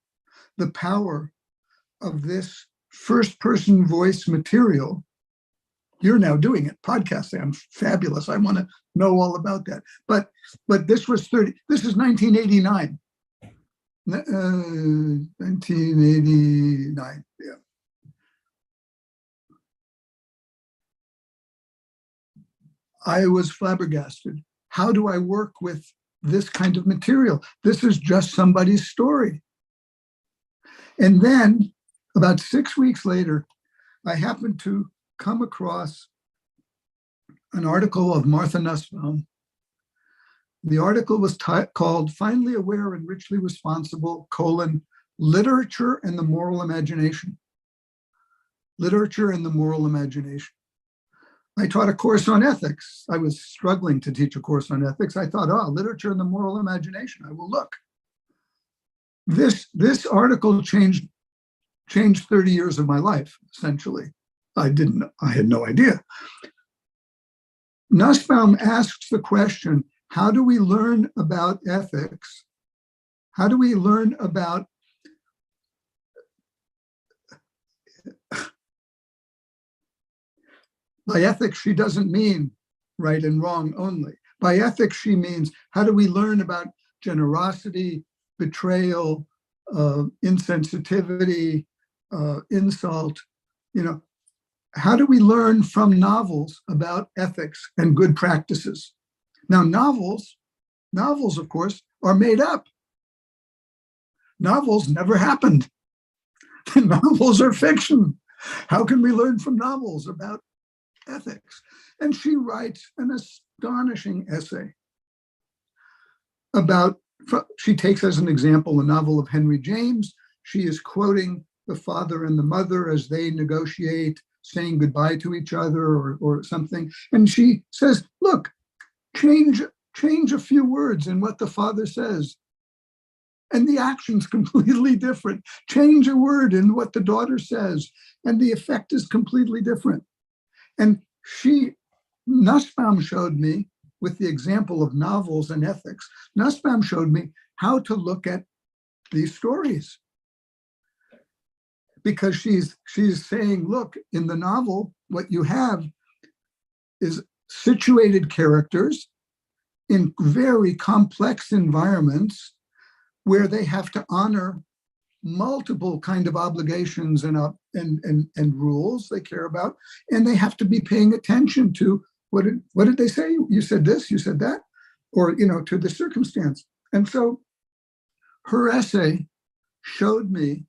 the power of this first-person voice material. You're now doing it, podcasting. I'm fabulous. I want to know all about that. But this was 1989. 1989, yeah. I was flabbergasted. How do I work with this kind of material? This is just somebody's story. And then about 6 weeks later, I happened to come across an article of Martha Nussbaum The article was called Finally Aware and Richly Responsible, Literature and the Moral Imagination. Literature and the Moral Imagination. I taught a course on ethics. I was struggling to teach a course on ethics. I thought, oh, literature and the moral imagination, I will look. This article changed 30 years of my life, essentially. I had no idea. Nussbaum asks the question, how do we learn about ethics? How do we learn about by ethics, she doesn't mean right and wrong only. By ethics, she means how do we learn about generosity, betrayal, insensitivity, insult? How do we learn from novels about ethics and good practices? Now, novels, of course, are made up. Novels never happened. Novels are fiction. How can we learn from novels about ethics? And she writes an astonishing essay about, she takes as an example a novel of Henry James. She is quoting the father and the mother as they negotiate saying goodbye to each other or something. And she says, look, change a few words in what the father says, and the action's completely different. Change a word in what the daughter says, and the effect is completely different. And Nussbaum showed me, with the example of novels and ethics, Nussbaum showed me how to look at these stories. Because she's saying, look, in the novel, what you have is situated characters in very complex environments where they have to honor multiple kind of obligations and rules they care about, and they have to be paying attention to what did they say? You said this, you said that, or to the circumstance. And so her essay showed me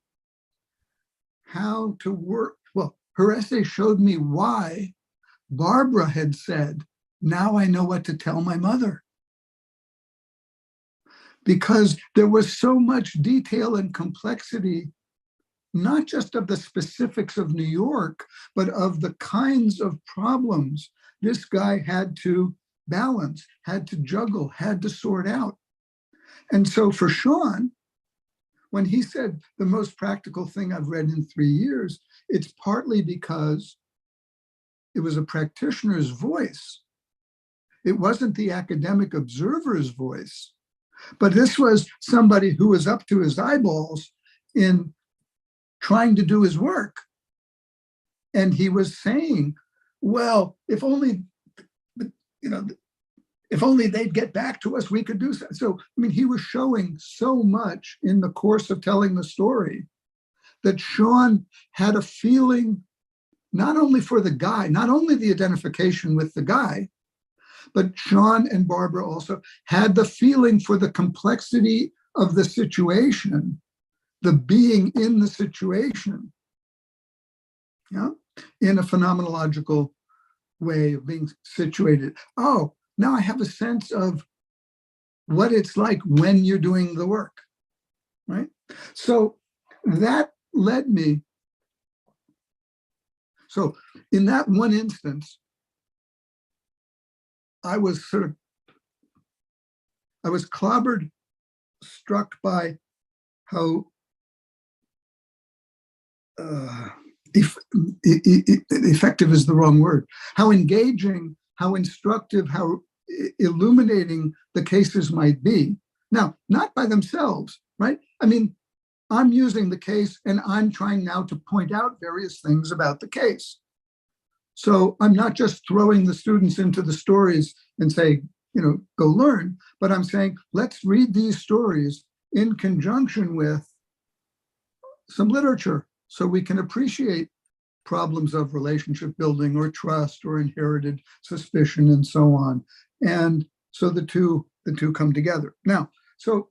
how to work. Well, her essay showed me why Barbara had said, now I know what to tell my mother. Because there was so much detail and complexity, not just of the specifics of New York, but of the kinds of problems this guy had to balance, had to juggle, had to sort out. And so for Sean, when he said the most practical thing I've read in 3 years, it's partly because it was a practitioner's voice. It wasn't the academic observer's voice. But this was somebody who was up to his eyeballs in trying to do his work. And he was saying, well, if only they'd get back to us, we could do so. So, he was showing so much in the course of telling the story that Sean had a feeling not only for the guy, not only the identification with the guy, but Sean and Barbara also had the feeling for the complexity of the situation, the being in the situation, in a phenomenological way of being situated. Oh, now I have a sense of what it's like when you're doing the work, right? So that led me. So in that one instance, I was clobbered, struck by how effective is the wrong word, how engaging, how instructive, how illuminating the cases might be. Now, not by themselves, right? I'm using the case and I'm trying now to point out various things about the case. So I'm not just throwing the students into the stories and say, go learn, but I'm saying, let's read these stories in conjunction with some literature so we can appreciate problems of relationship building or trust or inherited suspicion and so on. And so the two come together. Now, so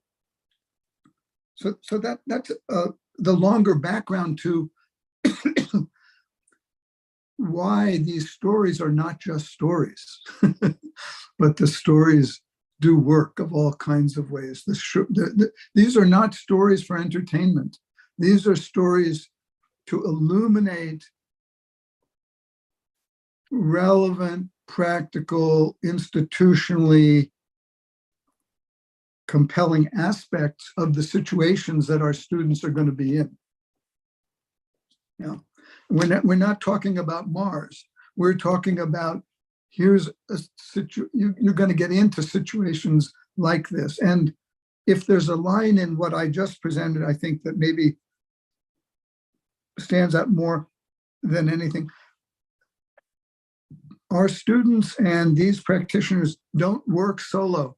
that's the longer background to why these stories are not just stories, but the stories do work of all kinds of ways. These are not stories for entertainment. These are stories to illuminate relevant, practical, institutionally compelling aspects of the situations that our students are going to be in. You know, we're not talking about Mars. We're talking about, here's a you're going to get into situations like this. And if there's a line in what I just presented, I think that maybe stands out more than anything. Our students and these practitioners don't work solo.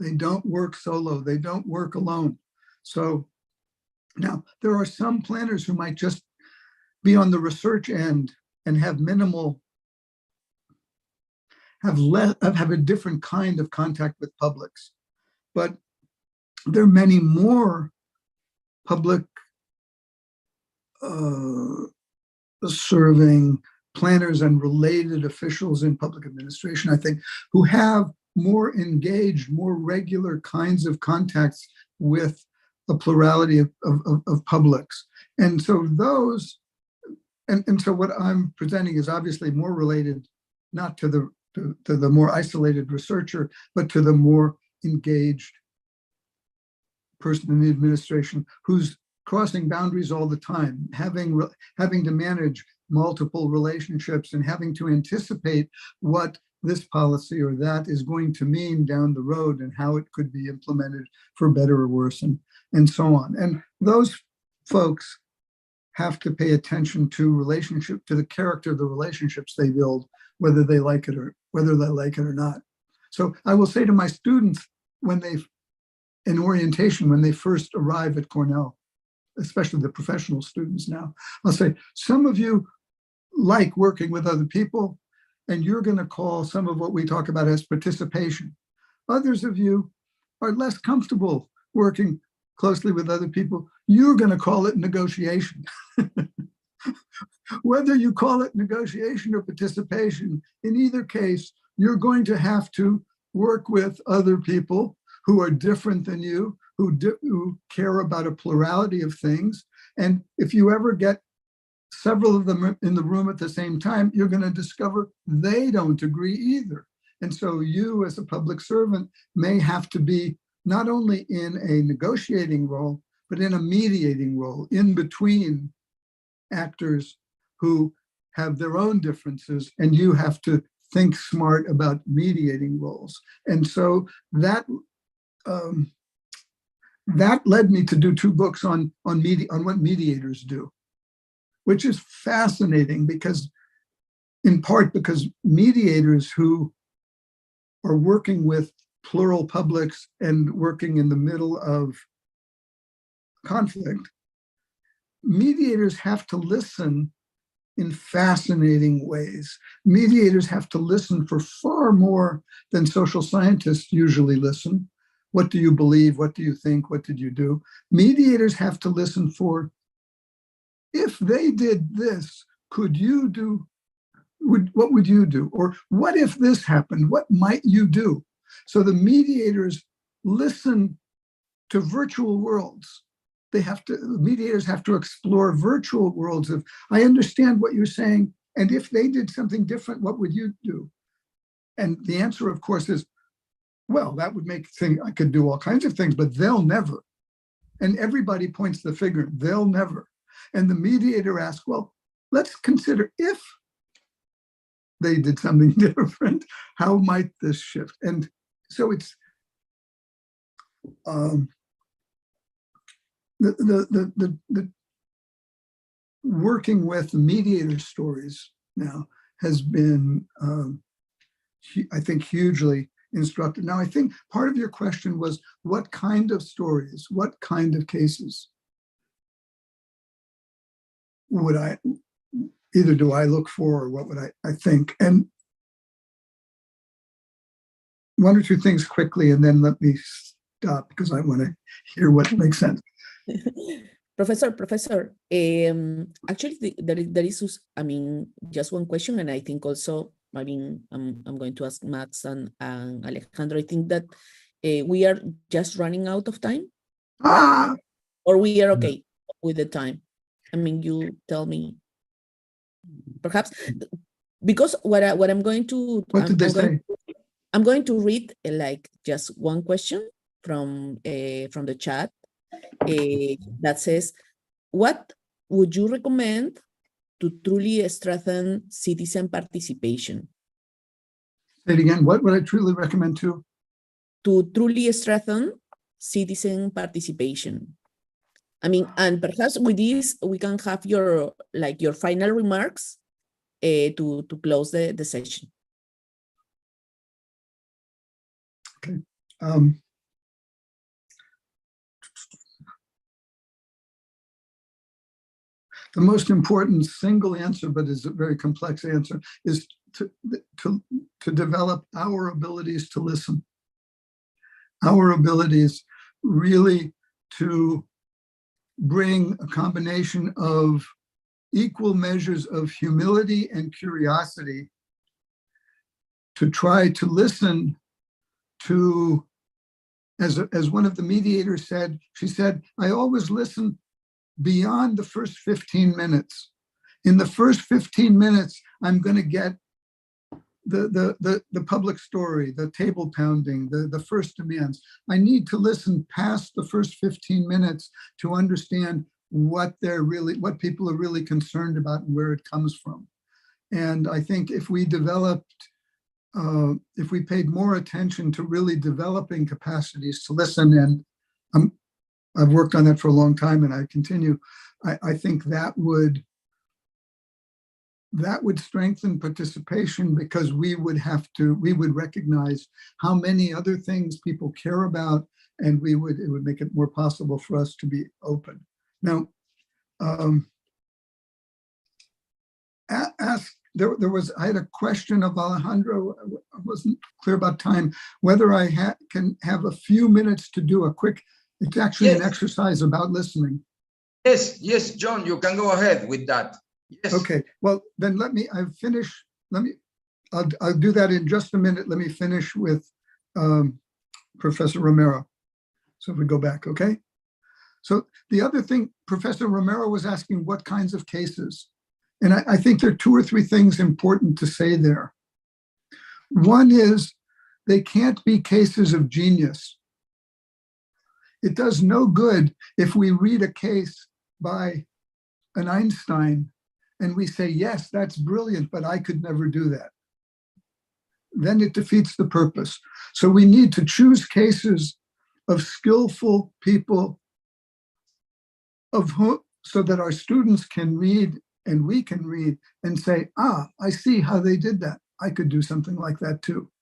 They don't work solo. They don't work alone. So now there are some planners who might just be on the research end and have minimal, have a different kind of contact with publics. But there are many more public serving planners and related officials in public administration, I think, who have more engaged, more regular kinds of contacts with a plurality of publics. And so those, and so what I'm presenting is obviously more related, not to the more isolated researcher, but to the more engaged person in the administration who's crossing boundaries all the time, having to manage multiple relationships and having to anticipate what this policy or that is going to mean down the road and how it could be implemented for better or worse, and so on. And those folks have to pay attention to the character of the relationships they build, whether they like it or not. So I will say to my students in orientation, when they first arrive at Cornell, especially the professional students now, I'll say, some of you like working with other people, and you're going to call some of what we talk about as participation. Others of you are less comfortable working closely with other people. You're going to call it negotiation. Whether you call it negotiation or participation, in either case, you're going to have to work with other people who are different than you, who care about a plurality of things. And if you ever get several of them in the room at the same time, you're going to discover they don't agree either. And so you, as a public servant, may have to be not only in a negotiating role, but in a mediating role in between actors who have their own differences, and you have to think smart about mediating roles. And so that led me to do 2 books on what mediators do, which is fascinating in part because mediators who are working with plural publics and working in the middle of conflict, mediators have to listen in fascinating ways. Mediators have to listen for far more than social scientists usually listen. What do you believe? What do you think? What did you do? Mediators have to listen for, if they did this, what would you do? Or what if this happened? What might you do? So the mediators listen to virtual worlds. Mediators have to explore virtual worlds of, I understand what you're saying, and if they did something different, what would you do? And the answer, of course, is, well, that would I could do all kinds of things, but they'll never. And everybody points the finger, they'll never. And the mediator asks, well, let's consider if they did something different, how might this shift? And so it's the working with mediator stories now has been, I think, hugely instructive. Now, I think part of your question was, what kind of stories, what kind of cases would do I look for, or what would I think? And 1 or 2 things quickly, and then let me stop because I want to hear what makes sense. Professor, actually, there is, just one question, and I think also I mean, I'm going to ask Max and Alejandro. I think that we are just running out of time, or we are okay with the time. I mean, you tell me. Perhaps because what I'm going to I'm going to read like just one question from the chat that says, what would you recommend to truly strengthen citizen participation? Say it again. What would I truly recommend to? To truly strengthen citizen participation. I mean, and perhaps with this, we can have your final remarks to close the session. Okay. The most important single answer, but is a very complex answer, is to develop our abilities to listen. Our abilities really to bring a combination of equal measures of humility and curiosity to try to listen to, as one of the mediators said, she said, I always listen beyond the first 15 minutes. In the first 15 minutes, I'm going to get the public story, the table pounding, the first demands. I need to listen past the first 15 minutes to understand what people are really concerned about and where it comes from. And I think if we paid more attention to really developing capacities to listen, and I've worked on that for a long time and I continue, I think that would strengthen participation, because we would recognize how many other things people care about, and it would make it more possible for us to be open. Now, I had a question of Alejandro. I wasn't clear about time, whether I can have a few minutes to do a quick, it's actually an exercise about listening. Yes, John, you can go ahead with that. Yes. Okay, well, then I'll do that in just a minute. Let me finish with Professor Romero. So if we go back, okay? So the other thing, Professor Romero was asking what kinds of cases. And I think there are 2 or 3 things important to say there. One is they can't be cases of genius. It does no good if we read a case by an Einstein and we say, yes, that's brilliant, but I could never do that. Then it defeats the purpose. So we need to choose cases of skillful people so that our students can read and we can read and say, I see how they did that. I could do something like that too.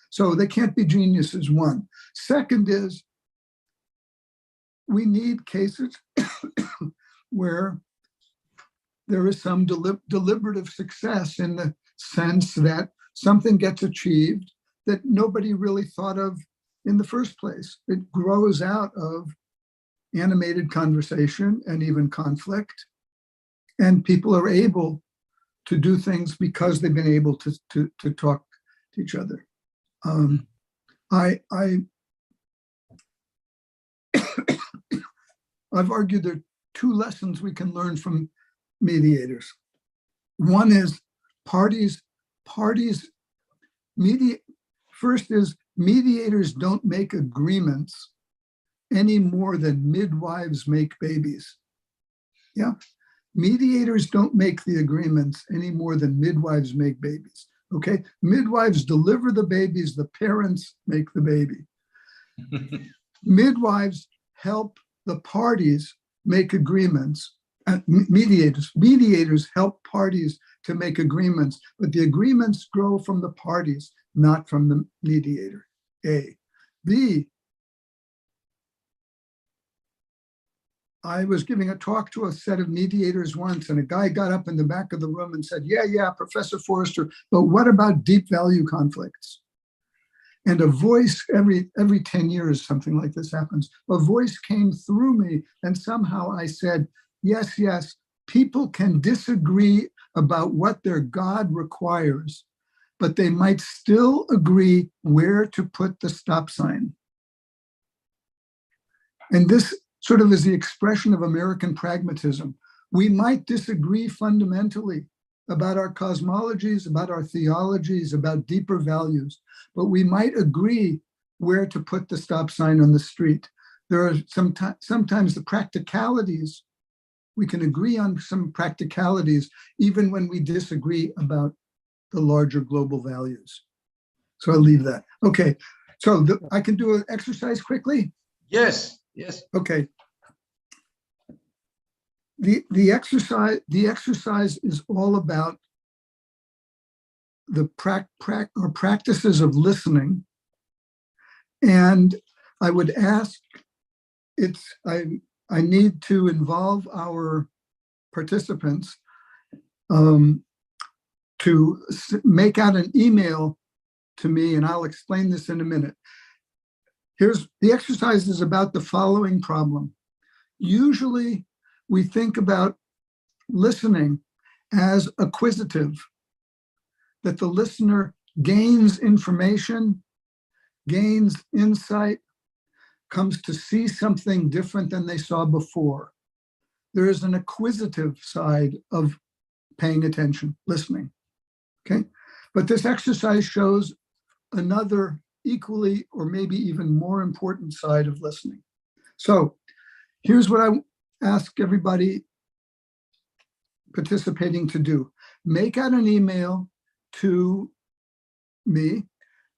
So they can't be geniuses, one. Second is, we need cases where there is some deliberative success, in the sense that something gets achieved that nobody really thought of in the first place. It grows out of animated conversation and even conflict, and people are able to do things because they've been able to talk to each other. I've argued there are 2 lessons we can learn from mediators. One is first is mediators don't make agreements any more than midwives make babies. Yeah, mediators don't make the agreements any more than midwives make babies. Okay, midwives deliver the babies, the parents make the baby. Midwives help the parties make agreements. Mediators help parties to make agreements, but the agreements grow from the parties, not from the mediator. A. B. I was giving a talk to a set of mediators once, and a guy got up in the back of the room and said, yeah, Professor Forrester, but what about deep value conflicts? And a voice, every 10 years, something like this happens, a voice came through me, and somehow I said, yes, people can disagree about what their God requires, but they might still agree where to put the stop sign. And this sort of is the expression of American pragmatism. We might disagree fundamentally about our cosmologies, about our theologies, about deeper values, but we might agree where to put the stop sign on the street. There are sometimes the practicalities, we can agree on some practicalities, even when we disagree about the larger global values. So I'll leave that. Okay, so I can do an exercise quickly? Yes, yes. Okay. The exercise is all about the practices of listening. And I would ask, I need to involve our participants to make out an email to me, and I'll explain this in a minute. The exercise is about the following problem. Usually we think about listening as acquisitive, that the listener gains information, gains insight, comes to see something different than they saw before. There is an acquisitive side of paying attention, listening, okay? But this exercise shows another equally or maybe even more important side of listening. So here's what I ask everybody participating to do. Make out an email to me,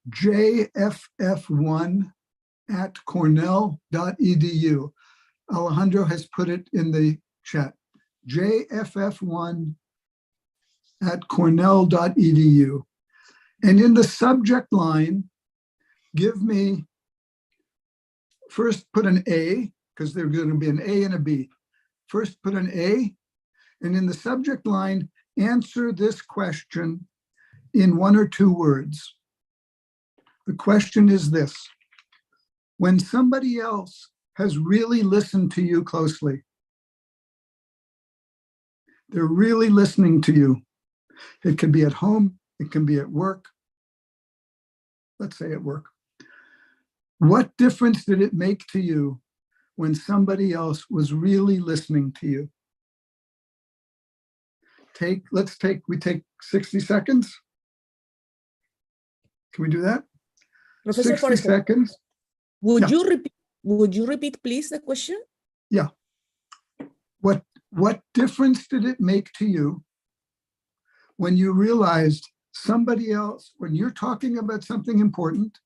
jff1@cornell.edu. Alejandro has put it in the chat. jff1@cornell.edu. And in the subject line, give me, first put an A, because there's going to be an A and a B. First put an A, and in the subject line, answer this question in 1 or 2 words. The question is this: when somebody else has really listened to you closely, they're really listening to you. It can be at home, it can be at work. Let's say at work. What difference did it make to you when somebody else was really listening to you? We take 60 seconds. Can we do that? Professor 60 Forrester, seconds. would Yeah. you repeat, please, the question? Yeah. What difference did it make to you when you realized somebody else, when you're talking about something important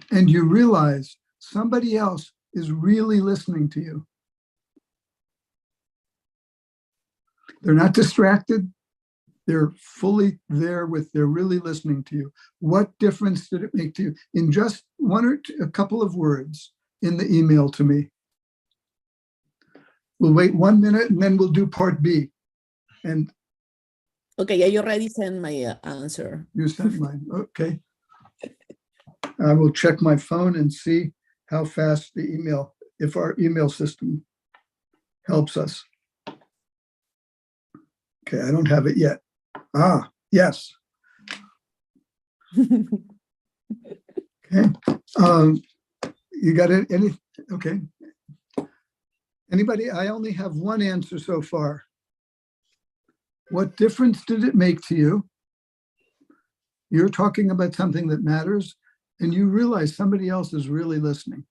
and you realize somebody else is really listening to you? They're not distracted. They're fully there they're really listening to you. What difference did it make to you? In just a couple of words in the email to me. We'll wait 1 minute and then we'll do part B. And Okay, I already sent my answer. you sent mine, okay. I will check my phone and see how fast the email, if our email system helps us. Okay, I don't have it yet. Yes. Okay. You got it? Okay. Anybody? I only have one answer so far. What difference did it make to you? You're talking about something that matters, and you realize somebody else is really listening.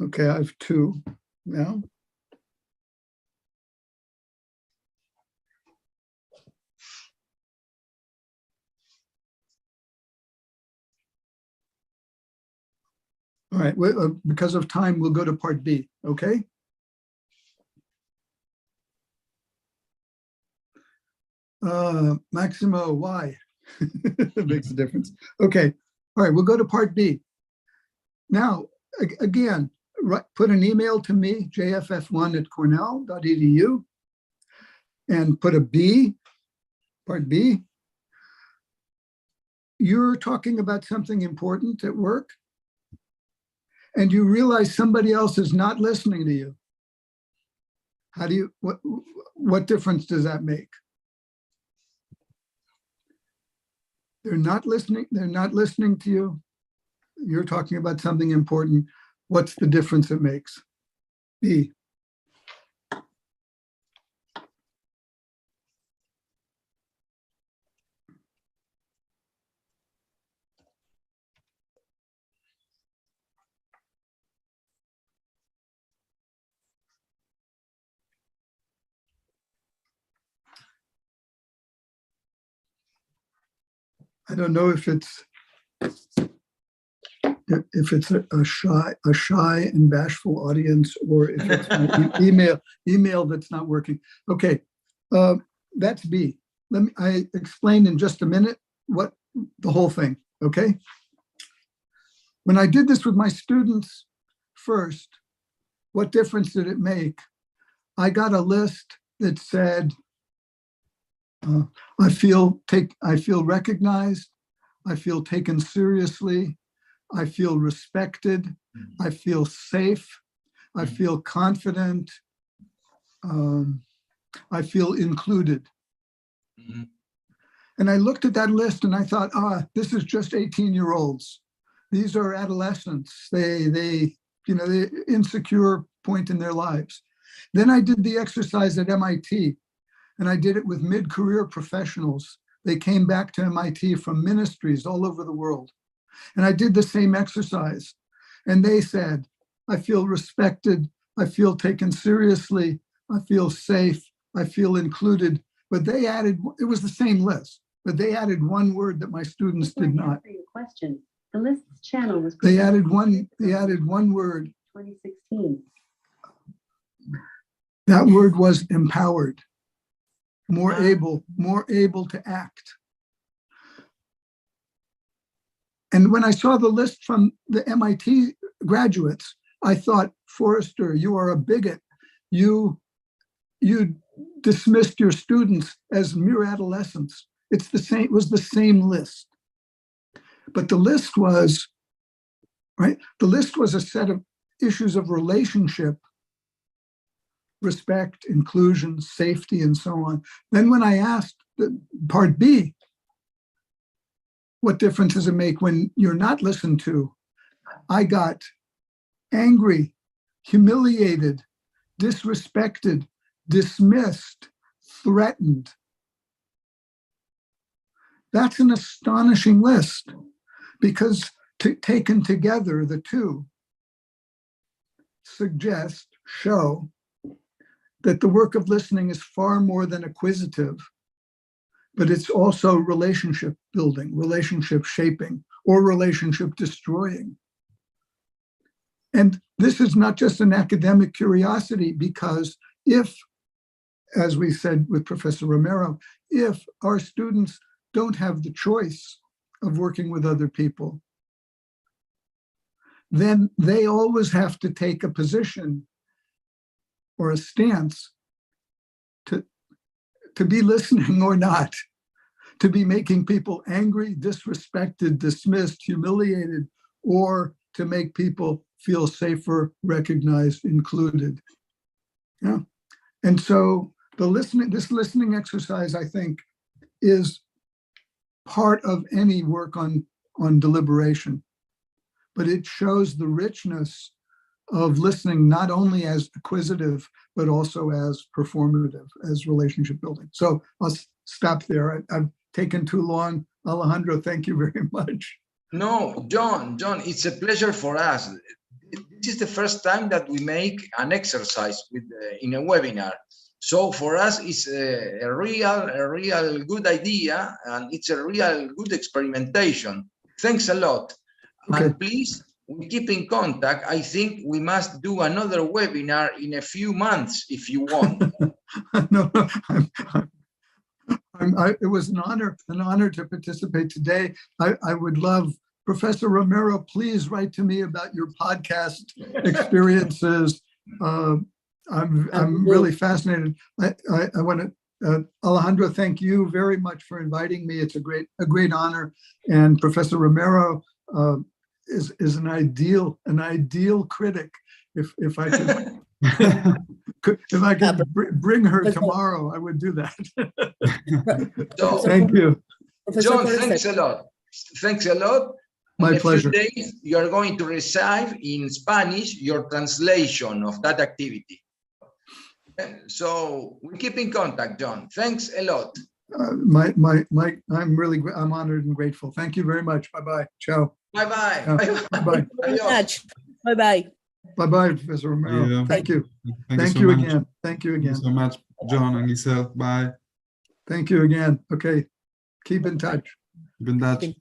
Okay, I have 2 now. All right, because of time, we'll go to part B, okay? Maximo, why? It makes a difference. Okay, all right, we'll go to part B. Now, again, put an email to me, jff1@cornell.edu, and put a B, part B. You're talking about something important at work, and you realize somebody else is not listening to you, how do you, what difference does that make? They're not listening to you. You're talking about something important. What's the difference it makes? B. I don't know if it's a shy and bashful audience, or if it's my email that's not working. Okay, that's B. I explain in just a minute what the whole thing. Okay. When I did this with my students first, what difference did it make? I got a list that said, I feel recognized, I feel taken seriously, I feel respected, I feel safe, I feel confident, I feel included. Mm-hmm. And I looked at that list and I thought, this is just 18-year-olds. These are adolescents. They insecure point in their lives. Then I did the exercise at MIT, and I did it with mid-career professionals. They came back to MIT from ministries all over the world. And I did the same exercise. And they said, I feel respected, I feel taken seriously, I feel safe, I feel included. But they added, it was the same list, but they added one word that my students did not. Question. The list's channel was They added one word. 2016. That word was empowered. More able to act. And when I saw the list from the MIT graduates, I thought, Forrester, you are a bigot. You dismissed your students as mere adolescents. It was the same list. But the list was, right? The list was a set of issues of relationship, respect, inclusion, safety, and so on. Then when I asked the part B, what difference does it make when you're not listened to? I got angry, humiliated, disrespected, dismissed, threatened. That's an astonishing list, because taken together, the two show that the work of listening is far more than acquisitive, but it's also relationship building, relationship shaping, or relationship destroying. And this is not just an academic curiosity, because if, as we said with Professor Romero, if our students don't have the choice of working with other people, then they always have to take a position or a stance to be listening or not, to be making people angry, disrespected, dismissed, humiliated, or to make people feel safer, recognized, included. Yeah. And so this listening exercise, I think, is part of any work on deliberation, but it shows the richness of listening, not only as acquisitive, but also as performative, as relationship building. So I'll stop there. I've taken too long. Alejandro, thank you very much. No, John, it's a pleasure for us. This is the first time that we make an exercise in a webinar. So for us, it's a real good idea, and it's a real good experimentation. Thanks a lot. Okay. And please, we keep in contact. I think we must do another webinar in a few months if you want. No, it was an honor to participate today. I would love, Professor Romero, please write to me about your podcast experiences. I'm really fascinated. I want to, Alejandro, thank you very much for inviting me. It's a great honor. And Professor Romero, is an ideal critic. If I could bring her tomorrow, I would do that. So, Thank you. Professor John, Forrester. thanks a lot. Thanks a lot. My In a pleasure. few days, you are going to receive in Spanish your translation of that activity. So we keep in contact, John. Thanks a lot. I'm honored and grateful. Thank you very much. Bye-bye. Ciao. Bye-bye. Ciao. Bye-bye. Bye-bye. Very Adios. much. Bye-bye. Bye-bye, Professor Romero. Yeah. Thank you. Thank You so much. again. Thank you Thank you again. so much, John and Giselle. Bye. Thank you again. Okay. Keep in touch. Keep in touch.